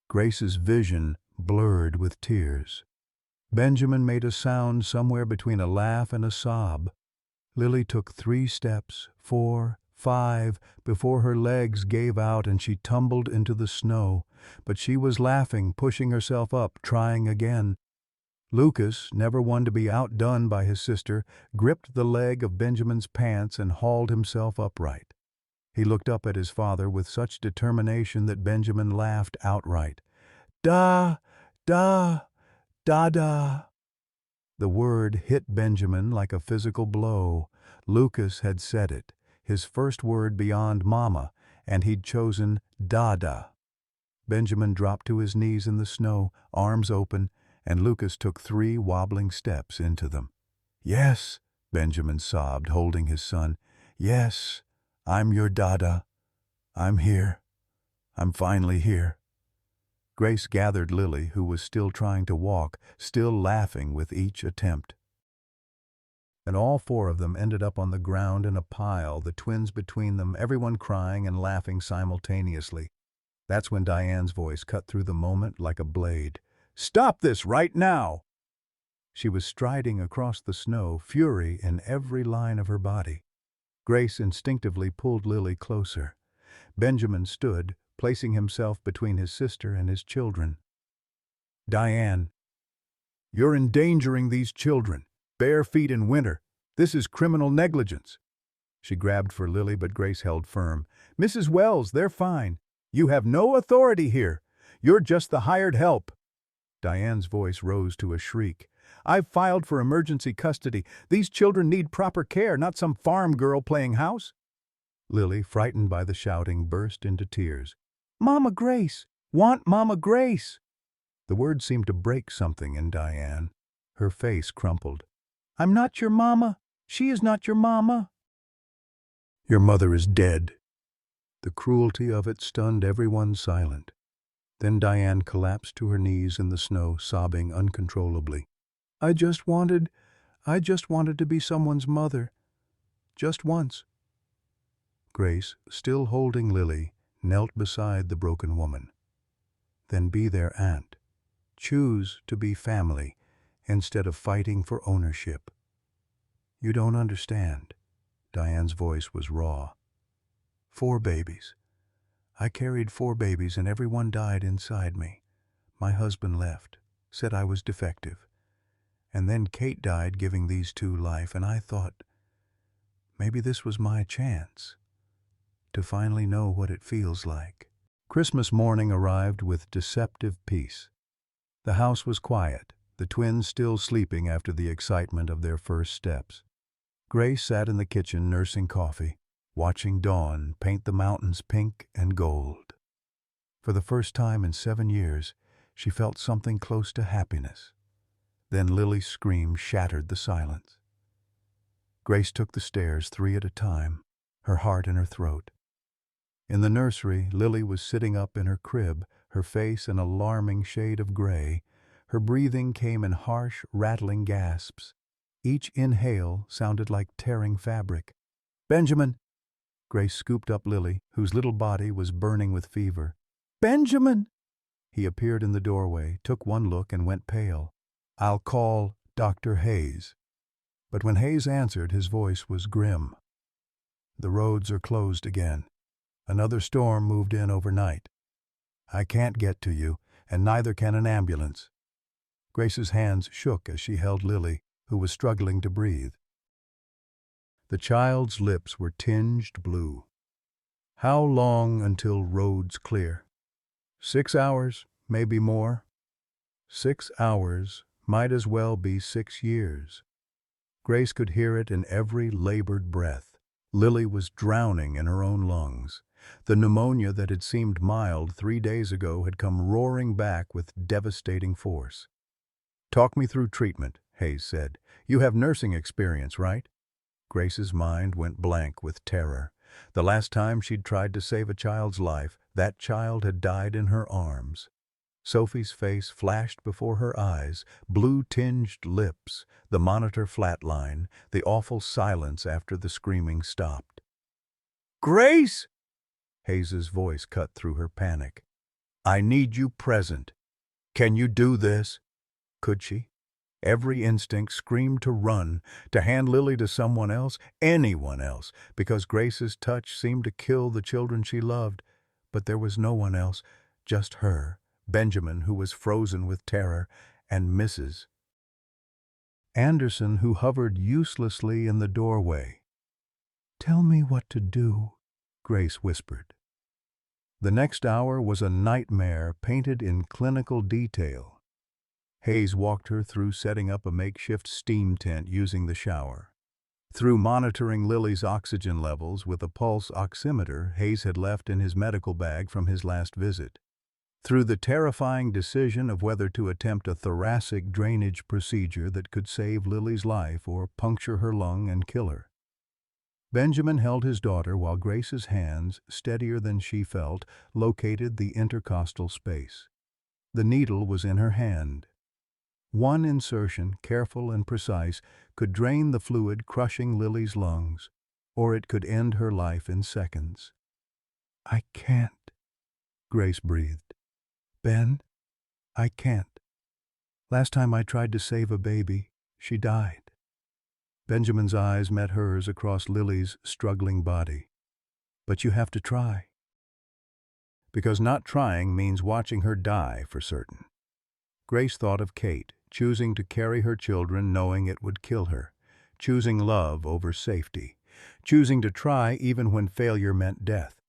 Grace's vision blurred with tears. Benjamin made a sound somewhere between a laugh and a sob. Lily took 3 steps, 4, 5, before her legs gave out and she tumbled into the snow. But she was laughing, pushing herself up, trying again. Lucas, never one to be outdone by his sister, gripped the leg of Benjamin's pants and hauled himself upright. He looked up at his father with such determination that Benjamin laughed outright. Da, da, da, da. The word hit Benjamin like a physical blow. Lucas had said it, his first word beyond mama, and he'd chosen Dada. Benjamin dropped to his knees in the snow, arms open, and Lucas took 3 wobbling steps into them. Yes, Benjamin sobbed, holding his son. Yes, I'm your Dada. I'm here. I'm finally here. Grace gathered Lily, who was still trying to walk, still laughing with each attempt. And all 4 of them ended up on the ground in a pile, the twins between them, everyone crying and laughing simultaneously. That's when Diane's voice cut through the moment like a blade. "Stop this right now!" She was striding across the snow, fury in every line of her body. Grace instinctively pulled Lily closer. Benjamin stood, placing himself between his sister and his children. "Diane, you're endangering these children. Bare feet in winter. This is criminal negligence." She grabbed for Lily, but Grace held firm. "Mrs. Wells, they're fine. You have no authority here. You're just the hired help." Diane's voice rose to a shriek. "I've filed for emergency custody. These children need proper care, not some farm girl playing house." Lily, frightened by the shouting, burst into tears. "Mama Grace! Want Mama Grace!" The words seemed to break something in Diane. Her face crumpled. "I'm not your mama. She is not your mama." "Your mother is dead." The cruelty of it stunned everyone silent. Then Diane collapsed to her knees in the snow, sobbing uncontrollably. I just wanted to be someone's mother. Just once." Grace, still holding Lily, knelt beside the broken woman. "Then be their aunt. Choose to be family instead of fighting for ownership." "You don't understand." Diane's voice was raw. 4 babies. I carried 4 babies and everyone died inside me. My husband left, said I was defective. And then Kate died giving these 2 life, and I thought maybe this was my chance to finally know what it feels like. Christmas morning arrived with deceptive peace. The house was quiet, the twins still sleeping after the excitement of their first steps. Grace sat in the kitchen nursing coffee, watching dawn paint the mountains pink and gold. For the first time in 7 years, she felt something close to happiness. Then Lily's scream shattered the silence. Grace took the stairs 3 at a time, her heart in her throat. In the nursery, Lily was sitting up in her crib, her face an alarming shade of gray. Her breathing came in harsh, rattling gasps. Each inhale sounded like tearing fabric. "Benjamin!" Grace scooped up Lily, whose little body was burning with fever. "Benjamin!" He appeared in the doorway, took one look and went pale. "I'll call Dr. Hayes." But when Hayes answered, his voice was grim. "The roads are closed again. Another storm moved in overnight. I can't get to you, and neither can an ambulance." Grace's hands shook as she held Lily, who was struggling to breathe. The child's lips were tinged blue. "How long until roads clear?" 6 hours, maybe more. 6 hours might as well be 6 years. Grace could hear it in every labored breath. Lily was drowning in her own lungs. The pneumonia that had seemed mild 3 days ago had come roaring back with devastating force. "Talk me through treatment," Hayes said. "You have nursing experience, right?" Grace's mind went blank with terror. The last time she'd tried to save a child's life, that child had died in her arms. Sophie's face flashed before her eyes, blue-tinged lips, the monitor flatline, the awful silence after the screaming stopped. "Grace!" Hayes's voice cut through her panic. "I need you present. Can you do this?" Could she? Every instinct screamed to run, to hand Lily to someone else, anyone else, because Grace's touch seemed to kill the children she loved. But there was no one else, just her, Benjamin, who was frozen with terror, and Mrs. Anderson, who hovered uselessly in the doorway. "Tell me what to do," Grace whispered. The next hour was a nightmare painted in clinical detail. Hayes walked her through setting up a makeshift steam tent using the shower. Through monitoring Lily's oxygen levels with a pulse oximeter Hayes had left in his medical bag from his last visit. Through the terrifying decision of whether to attempt a thoracic drainage procedure that could save Lily's life or puncture her lung and kill her. Benjamin held his daughter while Grace's hands, steadier than she felt, located the intercostal space. The needle was in her hand. One insertion, careful and precise, could drain the fluid crushing Lily's lungs, or it could end her life in seconds. "I can't," Grace breathed. "Ben, I can't. Last time I tried to save a baby, she died." Benjamin's eyes met hers across Lily's struggling body. "But you have to try." Because not trying means watching her die for certain. Grace thought of Kate, choosing to carry her children knowing it would kill her, choosing love over safety, choosing to try even when failure meant death.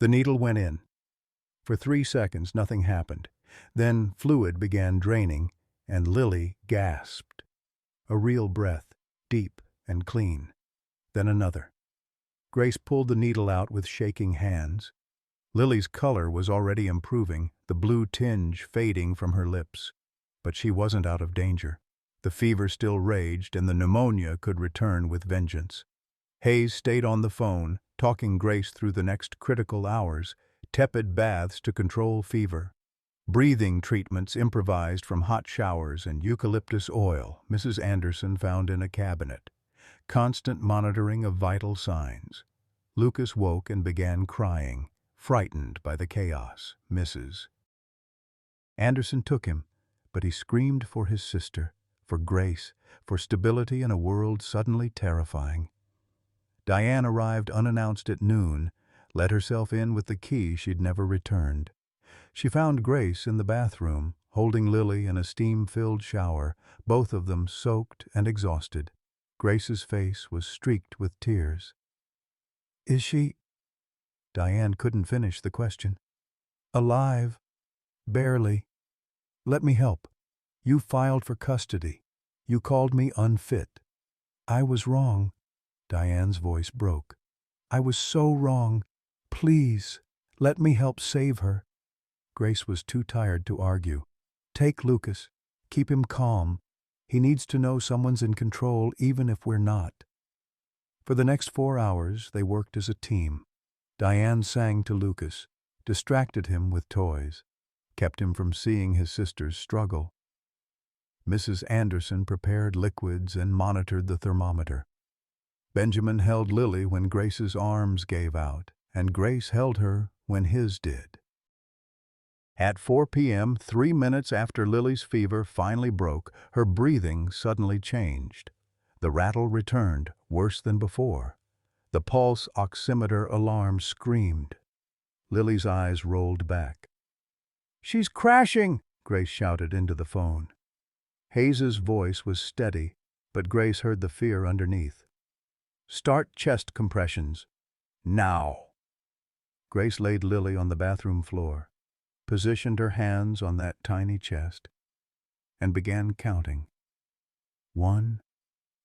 The needle went in. For 3 seconds nothing happened. Then fluid began draining, and Lily gasped. A real breath, deep and clean. Then another. Grace pulled the needle out with shaking hands. Lily's color was already improving, the blue tinge fading from her lips. But she wasn't out of danger. The fever still raged, and the pneumonia could return with vengeance. Hayes stayed on the phone, talking Grace through the next critical hours, tepid baths to control fever, breathing treatments improvised from hot showers and eucalyptus oil Mrs. Anderson found in a cabinet, constant monitoring of vital signs. Lucas woke and began crying, frightened by the chaos. Mrs. Anderson took him, but he screamed for his sister, for Grace, for stability in a world suddenly terrifying. Diane arrived unannounced at noon, let herself in with the key she'd never returned. She found Grace in the bathroom, holding Lily in a steam-filled shower, both of them soaked and exhausted. Grace's face was streaked with tears. "Is she—" Diane couldn't finish the question. "Alive. Barely. Let me help. You filed for custody. You called me unfit. I was wrong." Diane's voice broke. "I was so wrong. Please, let me help save her." Grace was too tired to argue. "Take Lucas. Keep him calm. He needs to know someone's in control even if we're not." For the next 4 hours, they worked as a team. Diane sang to Lucas, distracted him with toys, kept him from seeing his sister's struggle. Mrs. Anderson prepared liquids and monitored the thermometer. Benjamin held Lily when Grace's arms gave out, and Grace held her when his did. At 4 p.m., 3 minutes after Lily's fever finally broke, her breathing suddenly changed. The rattle returned, worse than before. The pulse oximeter alarm screamed. Lily's eyes rolled back. "She's crashing!" Grace shouted into the phone. Hayes's voice was steady, but Grace heard the fear underneath. "Start chest compressions. Now!" Grace laid Lily on the bathroom floor, positioned her hands on that tiny chest, and began counting. 1,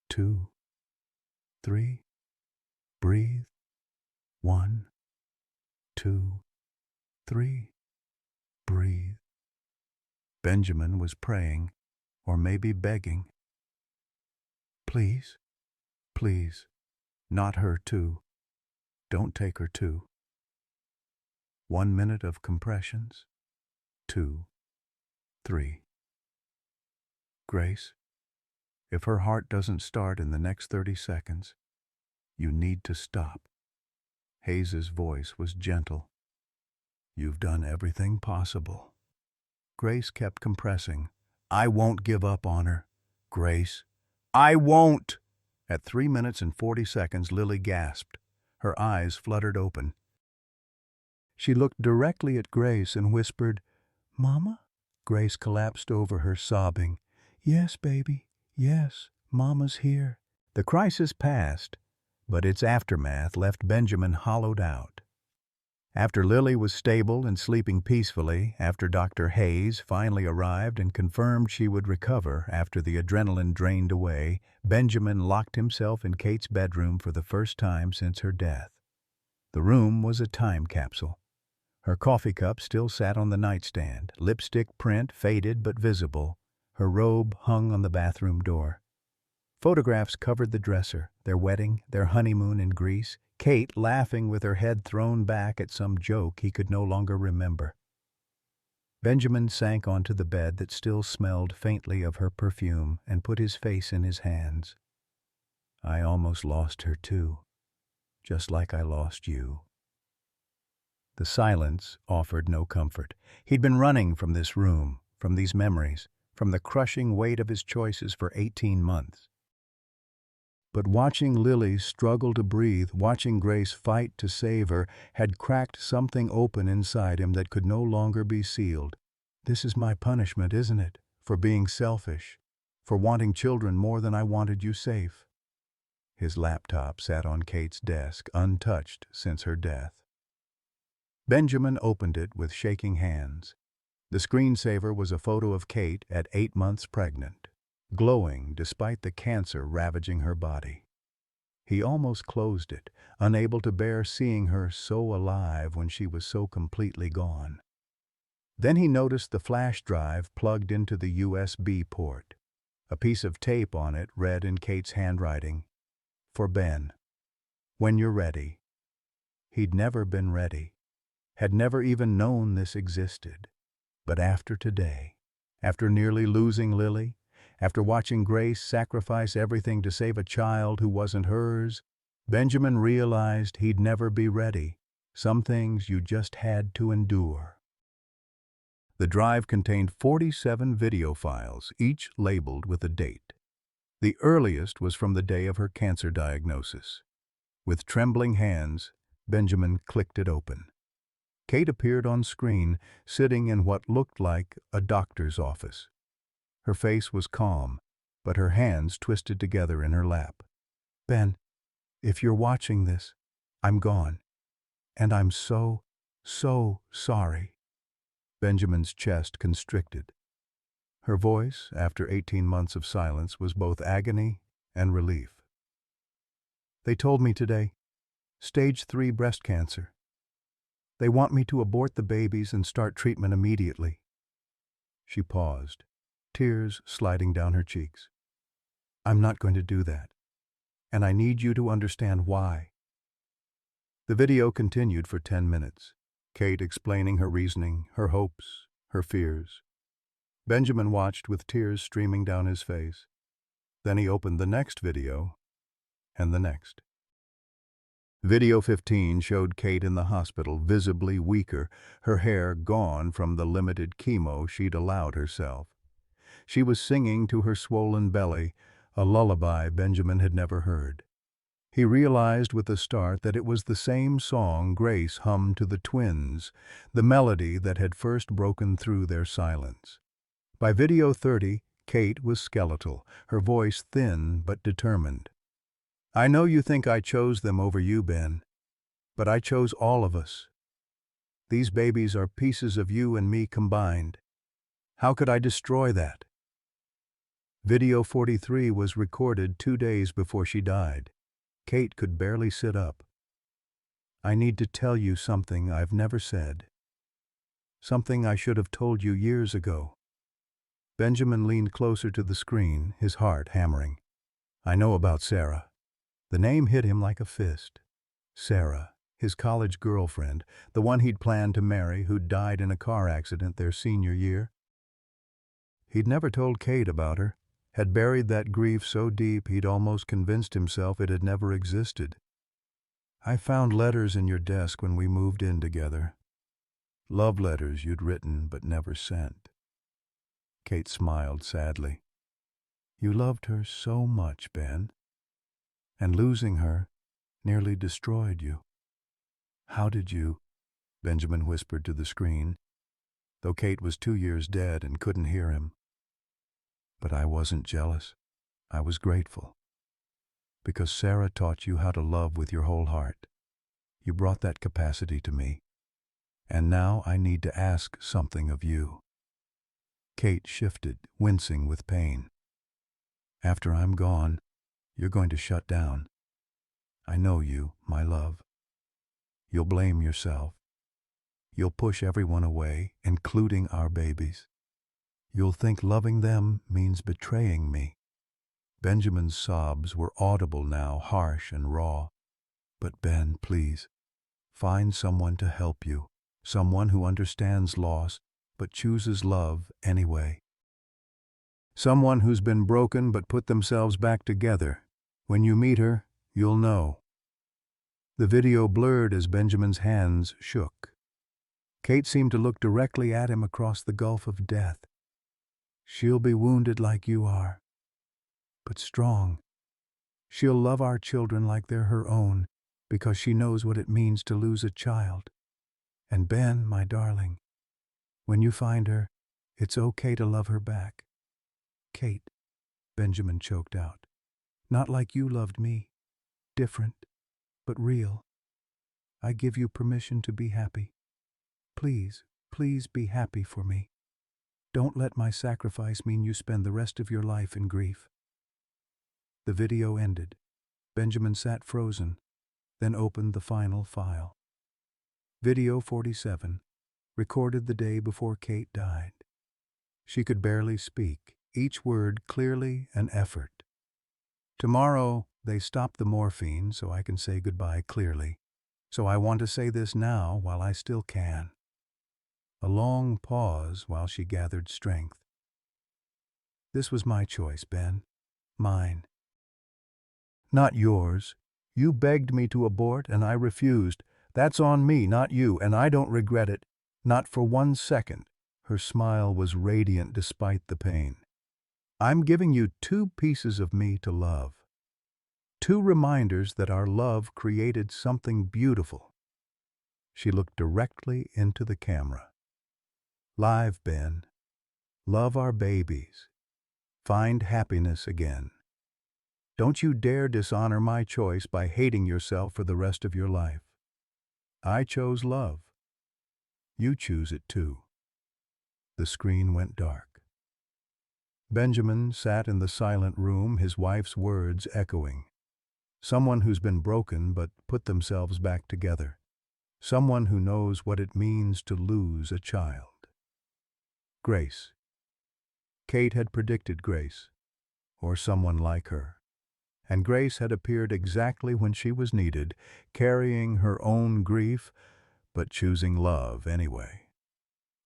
2, 3. Breathe. 1, 2, 3. Breathe. Benjamin was praying, or maybe begging. "Please, please, not her too. Don't take her too." 1 minute of compressions. 2, 3. "Grace, if her heart doesn't start in the next 30 seconds, you need to stop." Hayes's voice was gentle. "You've done everything possible." Grace kept compressing. "I won't give up on her. Grace, I won't!" At 3 minutes and 40 seconds, Lily gasped. Her eyes fluttered open. She looked directly at Grace and whispered, "Mama?" Grace collapsed over her, sobbing. "Yes, baby, yes, Mama's here." The crisis passed, but its aftermath left Benjamin hollowed out. After Lily was stable and sleeping peacefully, after Dr. Hayes finally arrived and confirmed she would recover after the adrenaline drained away, Benjamin locked himself in Kate's bedroom for the first time since her death. The room was a time capsule. Her coffee cup still sat on the nightstand, lipstick print faded but visible. Her robe hung on the bathroom door. Photographs covered the dresser, their wedding, their honeymoon in Greece, Kate laughing with her head thrown back at some joke he could no longer remember. Benjamin sank onto the bed that still smelled faintly of her perfume and put his face in his hands. "I almost lost her too, just like I lost you." The silence offered no comfort. He'd been running from this room, from these memories, from the crushing weight of his choices for 18 months. But watching Lily struggle to breathe, watching Grace fight to save her, had cracked something open inside him that could no longer be sealed. "This is my punishment, isn't it? For being selfish, for wanting children more than I wanted you safe." His laptop sat on Kate's desk, untouched since her death. Benjamin opened it with shaking hands. The screensaver was a photo of Kate at 8 months pregnant, glowing despite the cancer ravaging her body. He almost closed it, unable to bear seeing her so alive when she was so completely gone. Then he noticed the flash drive plugged into the USB port. A piece of tape on it read in Kate's handwriting, "For Ben. When you're ready." He'd never been ready, had never even known this existed. But after today, after nearly losing Lily, after watching Grace sacrifice everything to save a child who wasn't hers, Benjamin realized he'd never be ready. Some things you just had to endure. The drive contained 47 video files, each labeled with a date. The earliest was from the day of her cancer diagnosis. With trembling hands, Benjamin clicked it open. Kate appeared on screen, sitting in what looked like a doctor's office. Her face was calm, but her hands twisted together in her lap. "Ben, if you're watching this, I'm gone. And I'm so sorry." Benjamin's chest constricted. Her voice, after 18 months of silence, was both agony and relief. "They told me today, stage 3 breast cancer. They want me to abort the babies and start treatment immediately." She paused, tears sliding down her cheeks. "I'm not going to do that. And I need you to understand why." The video continued for 10 minutes, Kate explaining her reasoning, her hopes, her fears. Benjamin watched with tears streaming down his face. Then he opened the next video, and the next. Video 15 showed Kate in the hospital, visibly weaker, her hair gone from the limited chemo she'd allowed herself. She was singing to her swollen belly, a lullaby Benjamin had never heard. He realized with a start that it was the same song Grace hummed to the twins, the melody that had first broken through their silence. By video 30, Kate was skeletal, her voice thin but determined. "I know you think I chose them over you, Ben, but I chose all of us. These babies are pieces of you and me combined. How could I destroy that?" Video 43 was recorded 2 days before she died. Kate could barely sit up. "I need to tell you something I've never said. Something I should have told you years ago." Benjamin leaned closer to the screen, his heart hammering. "I know about Sarah." The name hit him like a fist. Sarah, his college girlfriend, the one he'd planned to marry, who'd died in a car accident their senior year. He'd never told Kate about her, had buried that grief so deep he'd almost convinced himself it had never existed. I found letters in your desk when we moved in together. Love letters you'd written but never sent. Kate smiled sadly. You loved her so much, Ben, and losing her nearly destroyed you. How did you? Benjamin whispered to the screen, though Kate was 2 years dead and couldn't hear him. But I wasn't jealous. I was grateful. Because Sarah taught you how to love with your whole heart. You brought that capacity to me. And now I need to ask something of you. Kate shifted, wincing with pain. After I'm gone, you're going to shut down. I know you, my love. You'll blame yourself. You'll push everyone away, including our babies. You'll think loving them means betraying me. Benjamin's sobs were audible now, harsh and raw. But Ben, please, find someone to help you. Someone who understands loss, but chooses love anyway. Someone who's been broken but put themselves back together. When you meet her, you'll know. The video blurred as Benjamin's hands shook. Kate seemed to look directly at him across the gulf of death. She'll be wounded like you are, but strong. She'll love our children like they're her own, because she knows what it means to lose a child. And Ben, my darling, when you find her, it's okay to love her back. Kate, Benjamin choked out. Not like you loved me. Different, but real. I give you permission to be happy. Please, please be happy for me. Don't let my sacrifice mean you spend the rest of your life in grief. The video ended. Benjamin sat frozen, then opened the final file. Video 47, recorded the day before Kate died. She could barely speak, each word clearly an effort. Tomorrow, they stop the morphine so I can say goodbye clearly. So I want to say this now while I still can. A long pause while she gathered strength. This was my choice, Ben. Mine. Not yours. You begged me to abort and I refused. That's on me, not you, and I don't regret it. Not for 1 second. Her smile was radiant despite the pain. I'm giving you 2 pieces of me to love. 2 reminders that our love created something beautiful. She looked directly into the camera. Live, Ben. Love our babies. Find happiness again. Don't you dare dishonor my choice by hating yourself for the rest of your life. I chose love. You choose it too. The screen went dark. Benjamin sat in the silent room, his wife's words echoing. Someone who's been broken but put themselves back together. Someone who knows what it means to lose a child. Grace. Kate had predicted Grace, or someone like her. And Grace had appeared exactly when she was needed, carrying her own grief, but choosing love anyway.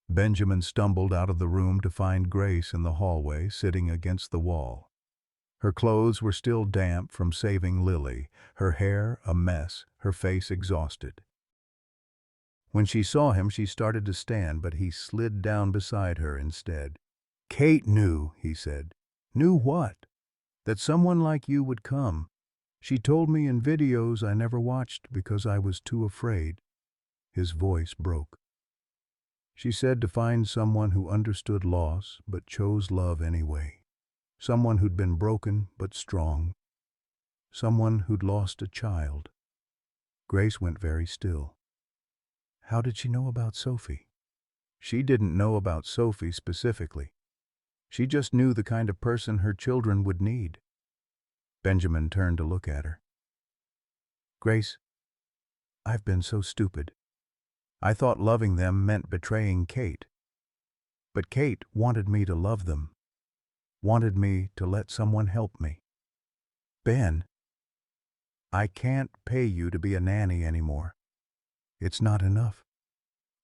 Benjamin stumbled out of the room to find Grace in the hallway, sitting against the wall. Her clothes were still damp from saving Lily, her hair a mess, her face exhausted. When she saw him, she started to stand, but he slid down beside her instead. Kate knew, he said. Knew what? That someone like you would come. She told me in videos I never watched because I was too afraid. His voice broke. She said to find someone who understood loss but chose love anyway. Someone who'd been broken but strong. Someone who'd lost a child. Grace went very still. How did she know about Sophie? She didn't know about Sophie specifically. She just knew the kind of person her children would need. Benjamin turned to look at her. Grace, I've been so stupid. I thought loving them meant betraying Kate. But Kate wanted me to love them. Wanted me to let someone help me. Ben, I can't pay you to be a nanny anymore. It's not enough.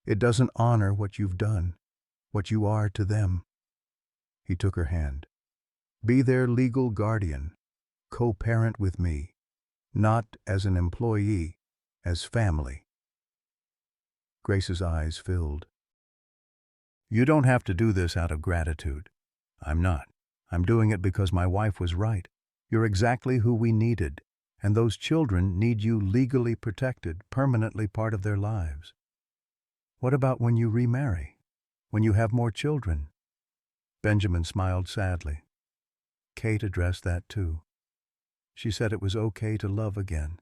It doesn't honor what you've done, what you are to them. He took her hand. Be their legal guardian, co-parent with me, not as an employee, as family. Grace's eyes filled. You don't have to do this out of gratitude. I'm not. I'm doing it because my wife was right. You're exactly who we needed, and those children need you legally protected, permanently part of their lives. What about when you remarry? When you have more children? Benjamin smiled sadly. Kate addressed that too. She said it was okay to love again.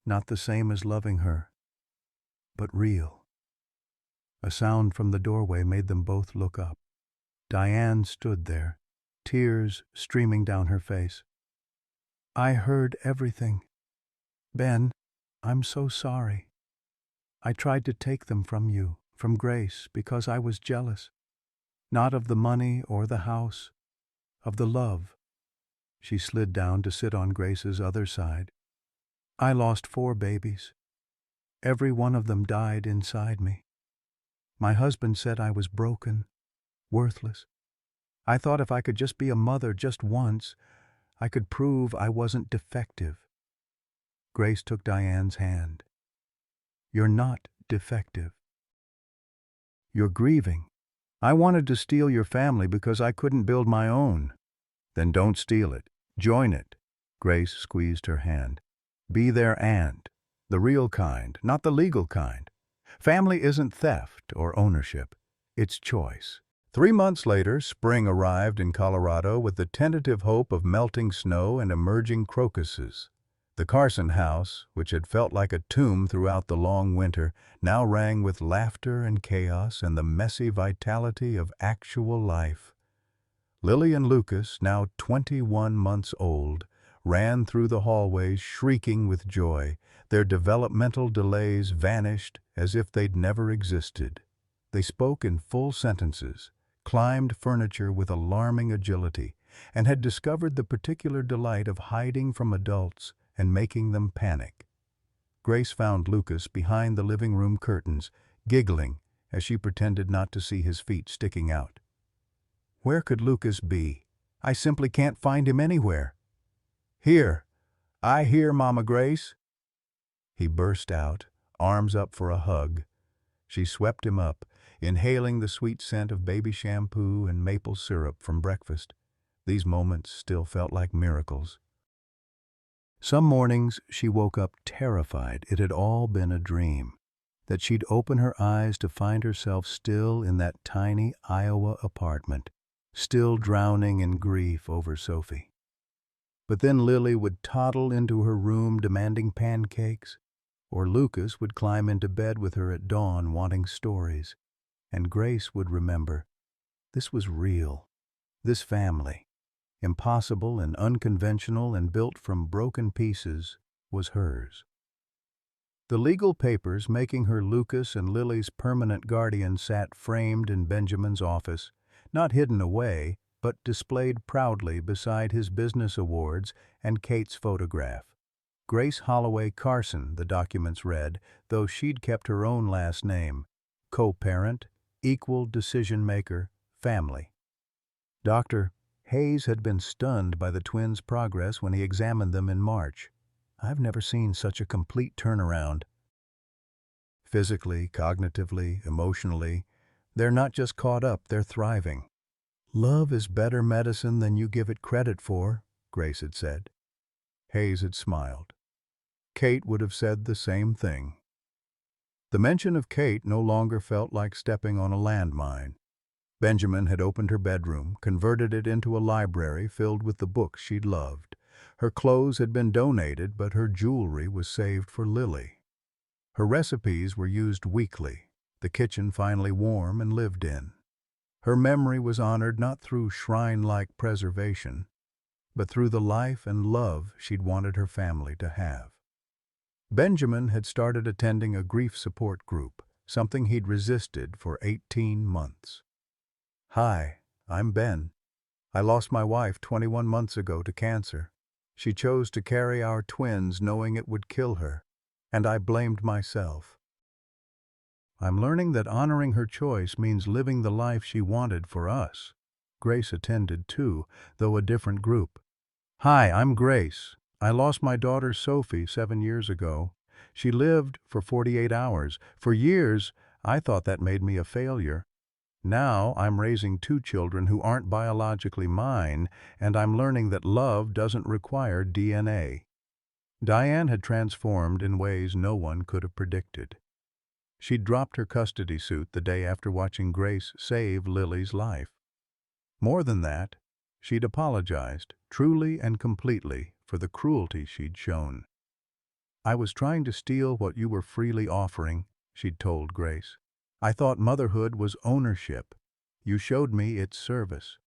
Not the same as loving her, but real. A sound from the doorway made them both look up. Diane stood there, tears streaming down her face. I heard everything. Ben, I'm so sorry. I tried to take them from you, from Grace, because I was jealous. Not of the money or the house, of the love. She slid down to sit on Grace's other side. I lost 4 babies. Every one of them died inside me. My husband said I was broken, worthless. I thought if I could just be a mother just once, I could prove I wasn't defective. Grace took Diane's hand. You're not defective. You're grieving. I wanted to steal your family because I couldn't build my own. Then don't steal it. Join it. Grace squeezed her hand. Be their aunt, the real kind, not the legal kind. Family isn't theft or ownership. It's choice. 3 months later, spring arrived in Colorado with the tentative hope of melting snow and emerging crocuses. The Carson house, which had felt like a tomb throughout the long winter, now rang with laughter and chaos and the messy vitality of actual life. Lily and Lucas, now 21 months old, ran through the hallways shrieking with joy. Their developmental delays vanished as if they'd never existed. They spoke in full sentences, climbed furniture with alarming agility, and had discovered the particular delight of hiding from adults and making them panic. Grace found Lucas behind the living room curtains, giggling as she pretended not to see his feet sticking out. Where could Lucas be? I simply can't find him anywhere. Here, I hear Mama Grace. He burst out, arms up for a hug. She swept him up, inhaling the sweet scent of baby shampoo and maple syrup from breakfast. These moments still felt like miracles. Some mornings she woke up terrified it had all been a dream, that she'd open her eyes to find herself still in that tiny Iowa apartment, still drowning in grief over Sophie. But then Lily would toddle into her room demanding pancakes, or Lucas would climb into bed with her at dawn wanting stories, and Grace would remember, this was real, this family, impossible and unconventional and built from broken pieces, was hers. The legal papers making her Lucas and Lily's permanent guardian sat framed in Benjamin's office, not hidden away, but displayed proudly beside his business awards and Kate's photograph. Grace Holloway Carson, the documents read, though she'd kept her own last name. Co-parent, equal decision-maker, family. Dr. Hayes had been stunned by the twins' progress when he examined them in March. I've never seen such a complete turnaround. Physically, cognitively, emotionally, they're not just caught up, they're thriving. Love is better medicine than you give it credit for, Grace had said. Hayes had smiled. Kate would have said the same thing. The mention of Kate no longer felt like stepping on a landmine. Benjamin had opened her bedroom, converted it into a library filled with the books she'd loved. Her clothes had been donated, but her jewelry was saved for Lily. Her recipes were used weekly, the kitchen finally warm and lived in. Her memory was honored not through shrine-like preservation, but through the life and love she'd wanted her family to have. Benjamin had started attending a grief support group, something he'd resisted for 18 months. Hi, I'm Ben. I lost my wife 21 months ago to cancer. She chose to carry our twins knowing it would kill her, and I blamed myself. I'm learning that honoring her choice means living the life she wanted for us. Grace attended too, though a different group. Hi, I'm Grace. I lost my daughter Sophie 7 years ago. She lived for 48 hours. For years, I thought that made me a failure. Now I'm raising two children who aren't biologically mine, and I'm learning that love doesn't require DNA. Diane had transformed in ways no one could have predicted. She'd dropped her custody suit the day after watching Grace save Lily's life. More than that, she'd apologized, truly and completely, for the cruelty she'd shown. "I was trying to steal what you were freely offering," she'd told Grace. "I thought motherhood was ownership. You showed me its service."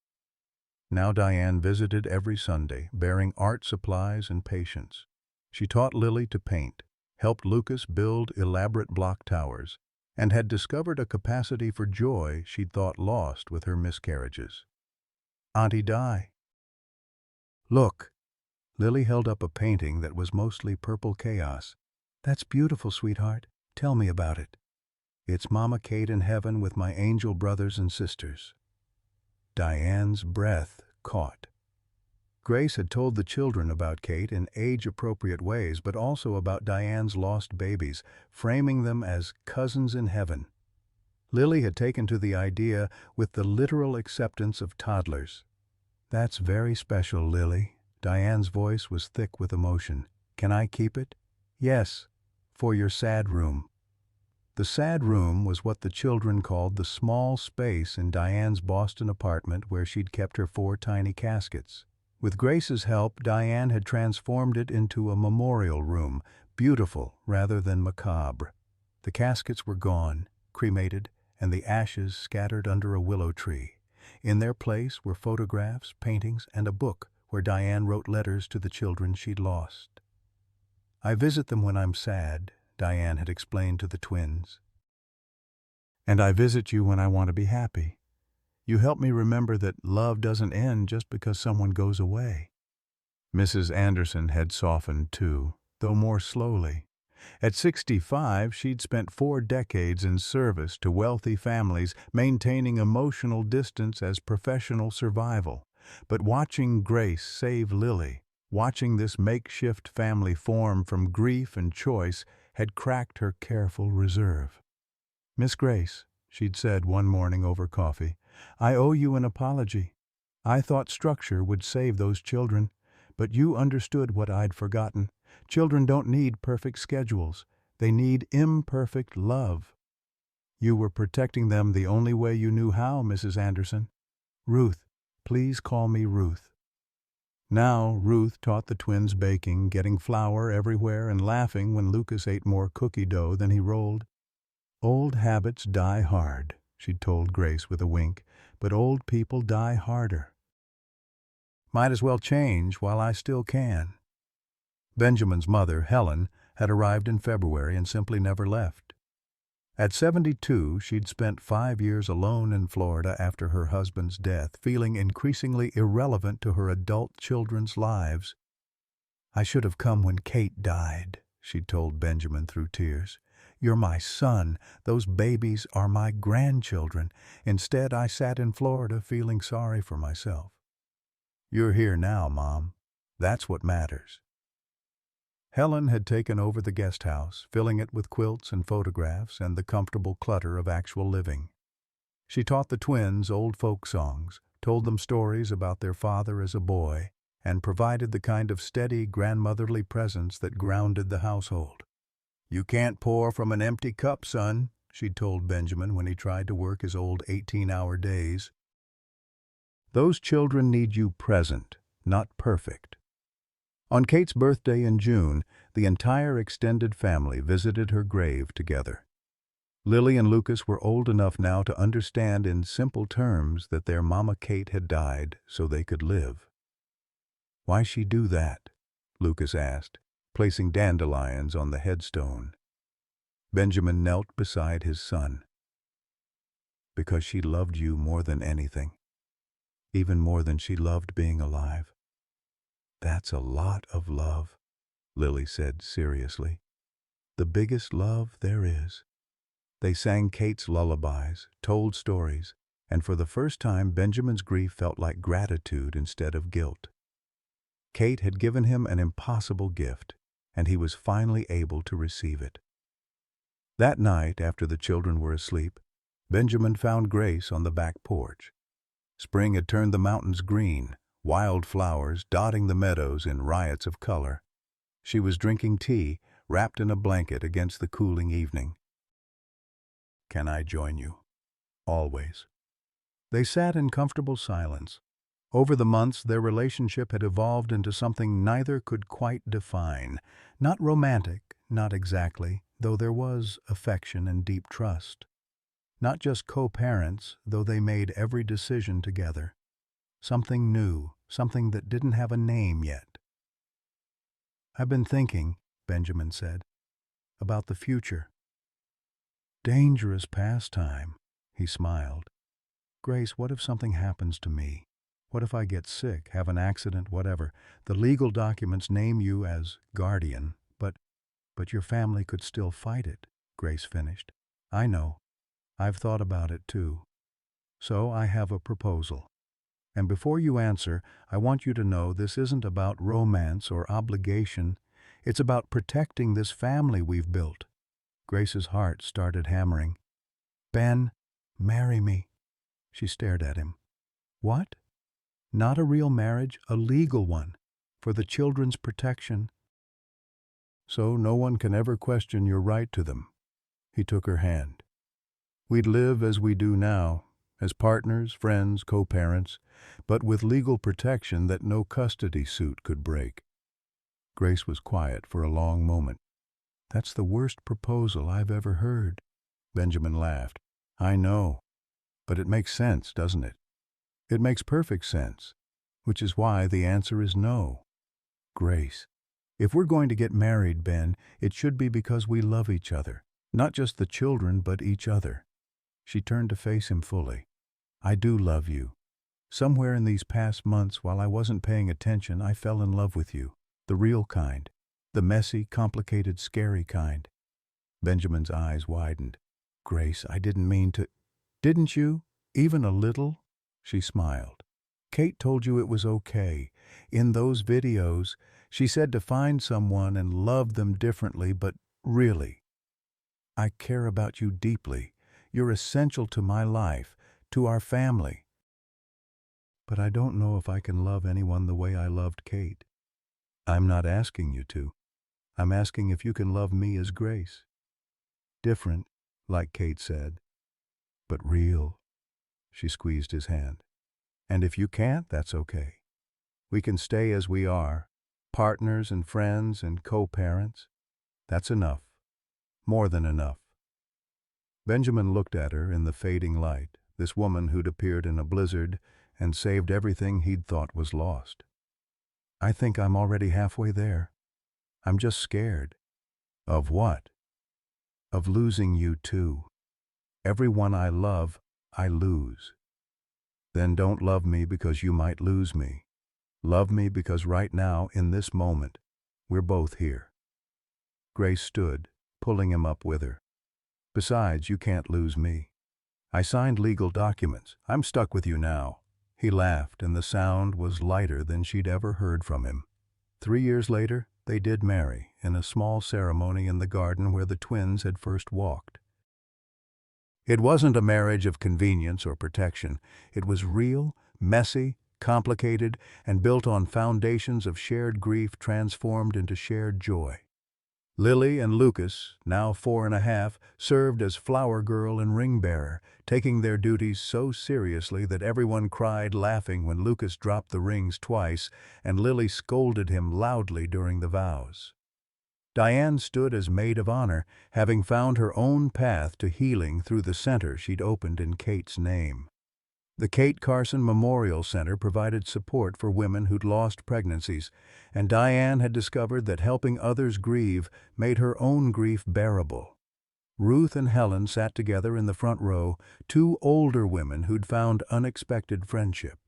Now Diane visited every Sunday, bearing art supplies and patience. She taught Lily to paint, helped Lucas build elaborate block towers, and had discovered a capacity for joy she'd thought lost with her miscarriages. "Auntie Di." "Look." Lily held up a painting that was mostly purple chaos. "That's beautiful, sweetheart. Tell me about it." "It's Mama Kate in heaven with my angel brothers and sisters." Diane's breath caught. Grace had told the children about Kate in age-appropriate ways, but also about Diane's lost babies, framing them as cousins in heaven. Lily had taken to the idea with the literal acceptance of toddlers. "That's very special, Lily." Diane's voice was thick with emotion. "Can I keep it?" "Yes, for your sad room." The sad room was what the children called the small space in Diane's Boston apartment where she'd kept her 4 tiny caskets. With Grace's help, Diane had transformed it into a memorial room, beautiful rather than macabre. The caskets were gone, cremated, and the ashes scattered under a willow tree. In their place were photographs, paintings, and a book where Diane wrote letters to the children she'd lost. "I visit them when I'm sad," Diane had explained to the twins. "And I visit you when I want to be happy. You help me remember that love doesn't end just because someone goes away." Mrs. Anderson had softened too, though more slowly. At 65, she'd spent 4 decades in service to wealthy families, maintaining emotional distance as professional survival. But watching Grace save Lily, watching this makeshift family form from grief and choice, had cracked her careful reserve. "Miss Grace," she'd said one morning over coffee, "I owe you an apology. I thought structure would save those children, but you understood what I'd forgotten. Children don't need perfect schedules. They need imperfect love. You were protecting them the only way you knew how, Mrs. Anderson. Ruth, please call me Ruth." Now Ruth taught the twins baking, getting flour everywhere and laughing when Lucas ate more cookie dough than he rolled. "Old habits die hard," she'd told Grace with a wink, "but old people die harder. Might as well change while I still can." Benjamin's mother, Helen, had arrived in February and simply never left. At 72, she'd spent 5 years alone in Florida after her husband's death, feeling increasingly irrelevant to her adult children's lives. "I should have come when Kate died," she'd told Benjamin through tears. "You're my son. Those babies are my grandchildren. Instead, I sat in Florida feeling sorry for myself." "You're here now, Mom. That's what matters." Helen had taken over the guest house, filling it with quilts and photographs and the comfortable clutter of actual living. She taught the twins old folk songs, told them stories about their father as a boy, and provided the kind of steady grandmotherly presence that grounded the household. "You can't pour from an empty cup, son," she'd told Benjamin when he tried to work his old 18-hour days. "Those children need you present, not perfect." On Kate's birthday in June, the entire extended family visited her grave together. Lily and Lucas were old enough now to understand in simple terms that their Mama Kate had died so they could live. "Why she do that?" Lucas asked, placing dandelions on the headstone. Benjamin knelt beside his son. "Because she loved you more than anything, even more than she loved being alive." "That's a lot of love," Lily said seriously. "The biggest love there is." They sang Kate's lullabies, told stories, and for the first time Benjamin's grief felt like gratitude instead of guilt. Kate had given him an impossible gift, and he was finally able to receive it. That night, after the children were asleep, Benjamin found Grace on the back porch. Spring had turned the mountains green, wild flowers dotting the meadows in riots of color. She was drinking tea, wrapped in a blanket against the cooling evening. "Can I join you?" "Always." They sat in comfortable silence. Over the months, their relationship had evolved into something neither could quite define. Not romantic, not exactly, though there was affection and deep trust. Not just co-parents, though they made every decision together. Something new, something that didn't have a name yet. "I've been thinking," Benjamin said, "about the future." "Dangerous pastime," he smiled. "Grace, what if something happens to me? What if I get sick, have an accident, whatever? The legal documents name you as guardian, but your family could still fight it," Grace finished. "I know. I've thought about it too. So I have a proposal. And before you answer, I want you to know this isn't about romance or obligation. It's about protecting this family we've built." Grace's heart started hammering. "Ben, marry me." She stared at him. "What?" "Not a real marriage, a legal one, for the children's protection." "So no one can ever question your right to them." He took her hand. "We'd live as we do now, as partners, friends, co-parents, but with legal protection that no custody suit could break." Grace was quiet for a long moment. "That's the worst proposal I've ever heard." Benjamin laughed. "I know, but it makes sense, doesn't it? It makes perfect sense, which is why the answer is no." "Grace, if we're going to get married, Ben, it should be because we love each other. Not just the children, but each other." She turned to face him fully. "I do love you. Somewhere in these past months, while I wasn't paying attention, I fell in love with you. The real kind. The messy, complicated, scary kind." Benjamin's eyes widened. "Grace, I didn't mean to—" "Didn't you? Even a little?" She smiled. "Kate told you it was okay. In those videos, she said to find someone and love them differently, but really, I care about you deeply. You're essential to my life, to our family. But I don't know if I can love anyone the way I loved Kate." "I'm not asking you to. I'm asking if you can love me as Grace. Different, like Kate said, but real." She squeezed his hand. "And if you can't, that's okay. We can stay as we are, partners and friends and co-parents. That's enough. More than enough." Benjamin looked at her in the fading light, this woman who'd appeared in a blizzard and saved everything he'd thought was lost. "I think I'm already halfway there. I'm just scared." "Of what?" "Of losing you too. Everyone I love, I lose." "Then don't love me because you might lose me. Love me because right now, in this moment, we're both here." Grace stood, pulling him up with her. "Besides, you can't lose me. I signed legal documents. I'm stuck with you now." He laughed, and the sound was lighter than she'd ever heard from him. 3 years later, they did marry, in a small ceremony in the garden where the twins had first walked. It wasn't a marriage of convenience or protection. It was real, messy, complicated, and built on foundations of shared grief transformed into shared joy. Lily and Lucas, now 4.5, served as flower girl and ring bearer, taking their duties so seriously that everyone cried laughing when Lucas dropped the rings twice and Lily scolded him loudly during the vows. Diane stood as maid of honor, having found her own path to healing through the center she'd opened in Kate's name. The Kate Carson Memorial Center provided support for women who'd lost pregnancies, and Diane had discovered that helping others grieve made her own grief bearable. Ruth and Helen sat together in the front row, two older women who'd found unexpected friendship.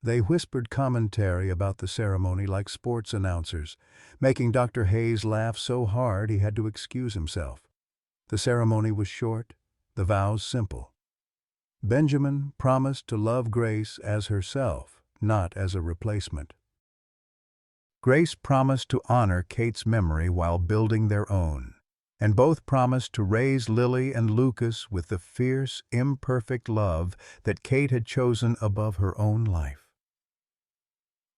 They whispered commentary about the ceremony like sports announcers, making Dr. Hayes laugh so hard he had to excuse himself. The ceremony was short, the vows simple. Benjamin promised to love Grace as herself, not as a replacement. Grace promised to honor Kate's memory while building their own, and both promised to raise Lily and Lucas with the fierce, imperfect love that Kate had chosen above her own life.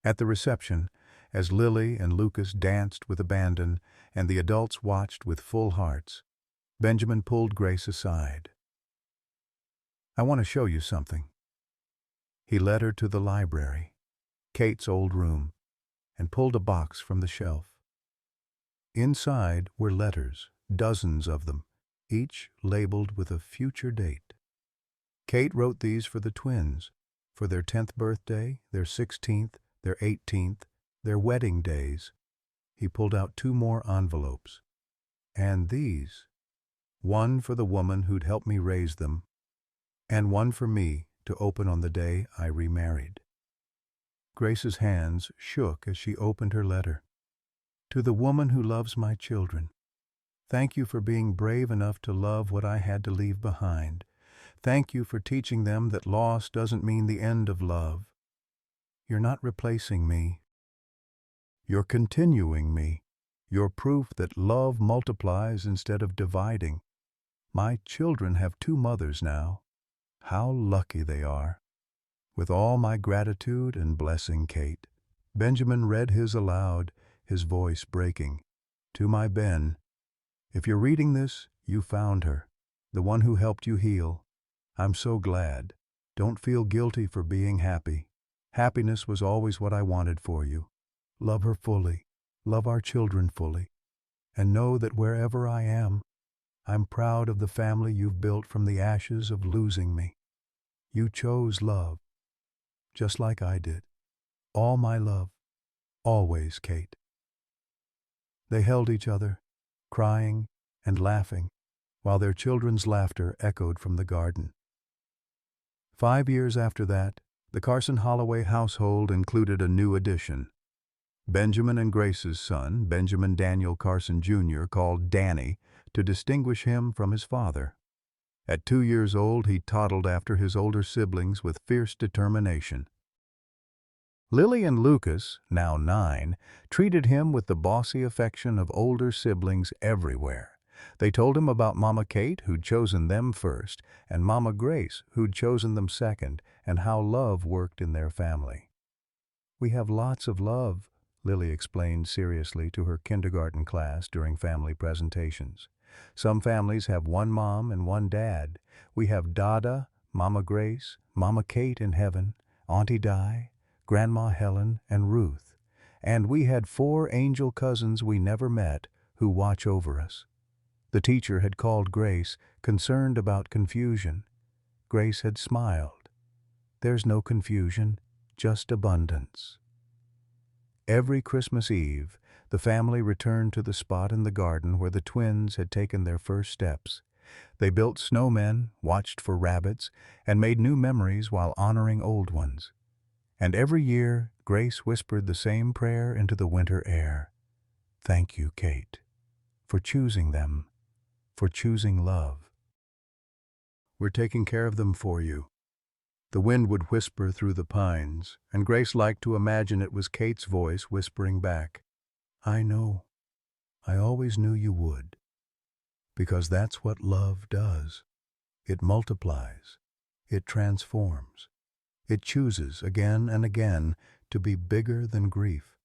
At the reception, as Lily and Lucas danced with abandon and the adults watched with full hearts, Benjamin pulled Grace aside. "I want to show you something." He led her to the library, Kate's old room, and pulled a box from the shelf. Inside were letters, dozens of them, each labeled with a future date. Kate wrote these for the twins, for their 10th birthday, their 16th, their 18th, their wedding days. He pulled out 2 more envelopes. "And these, one for the woman who'd helped me raise them, and one for me to open on the day I remarried." Grace's hands shook as she opened her letter. "To the woman who loves my children, thank you for being brave enough to love what I had to leave behind. Thank you for teaching them that loss doesn't mean the end of love. You're not replacing me. You're continuing me. You're proof that love multiplies instead of dividing. My children have 2 mothers now. How lucky they are. With all my gratitude and blessing, Kate." Benjamin read his aloud, his voice breaking. "To my Ben, if you're reading this, you found her, the one who helped you heal. I'm so glad. Don't feel guilty for being happy. Happiness was always what I wanted for you. Love her fully, love our children fully, and know that wherever I am, I'm proud of the family you've built from the ashes of losing me. You chose love, just like I did. All my love, always, Kate." They held each other, crying and laughing, while their children's laughter echoed from the garden. 5 years after that, the Carson Holloway household included a new addition. Benjamin and Grace's son, Benjamin Daniel Carson Jr., called Danny, to distinguish him from his father. At 2 years old, he toddled after his older siblings with fierce determination. Lily and Lucas, now 9, treated him with the bossy affection of older siblings everywhere. They told him about Mama Kate, who'd chosen them first, and Mama Grace, who'd chosen them second, and how love worked in their family. "We have lots of love," Lily explained seriously to her kindergarten class during family presentations. "Some families have 1 mom and 1 dad. We have Dada, Mama Grace, Mama Kate in heaven, Auntie Di, Grandma Helen, and Ruth. And we had 4 angel cousins we never met who watch over us." The teacher had called Grace, concerned about confusion. Grace had smiled. "There's no confusion, just abundance." Every Christmas Eve, the family returned to the spot in the garden where the twins had taken their first steps. They built snowmen, watched for rabbits, and made new memories while honoring old ones. And every year, Grace whispered the same prayer into the winter air. "Thank you, Kate, for choosing them, for choosing love. We're taking care of them for you." The wind would whisper through the pines, and Grace liked to imagine it was Kate's voice whispering back, "I know. I always knew you would." Because that's what love does. It multiplies. It transforms. It chooses again and again to be bigger than grief.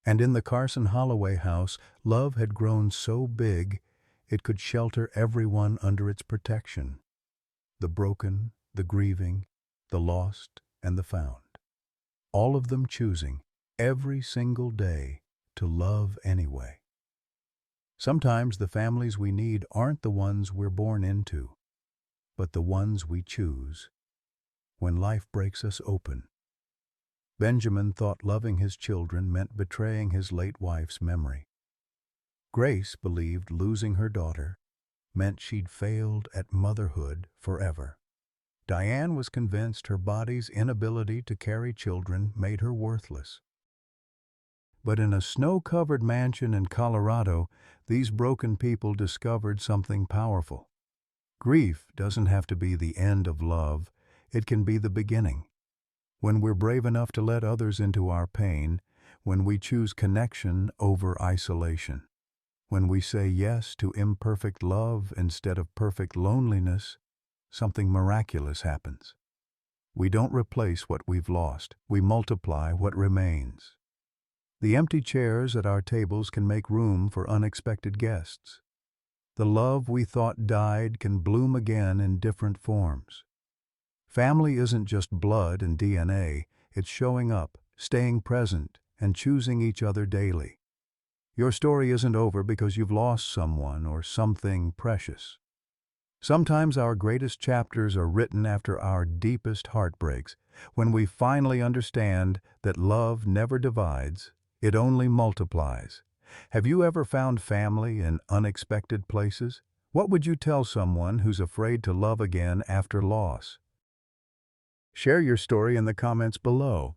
And in the Carson Holloway house, love had grown so big it could shelter everyone under its protection. The broken, the grieving, the lost, and the found. All of them choosing, every single day, to love anyway. Sometimes the families we need aren't the ones we're born into, but the ones we choose. When life breaks us open. Benjamin thought loving his children meant betraying his late wife's memory. Grace believed losing her daughter meant she'd failed at motherhood forever. Diane was convinced her body's inability to carry children made her worthless. But in a snow-covered mansion in Colorado, these broken people discovered something powerful. Grief doesn't have to be the end of love, it can be the beginning. When we're brave enough to let others into our pain, when we choose connection over isolation. When we say yes to imperfect love instead of perfect loneliness, something miraculous happens. We don't replace what we've lost, we multiply what remains. The empty chairs at our tables can make room for unexpected guests. The love we thought died can bloom again in different forms. Family isn't just blood and DNA, it's showing up, staying present, and choosing each other daily. Your story isn't over because you've lost someone or something precious. Sometimes our greatest chapters are written after our deepest heartbreaks, when we finally understand that love never divides, it only multiplies. Have you ever found family in unexpected places? What would you tell someone who's afraid to love again after loss? Share your story in the comments below.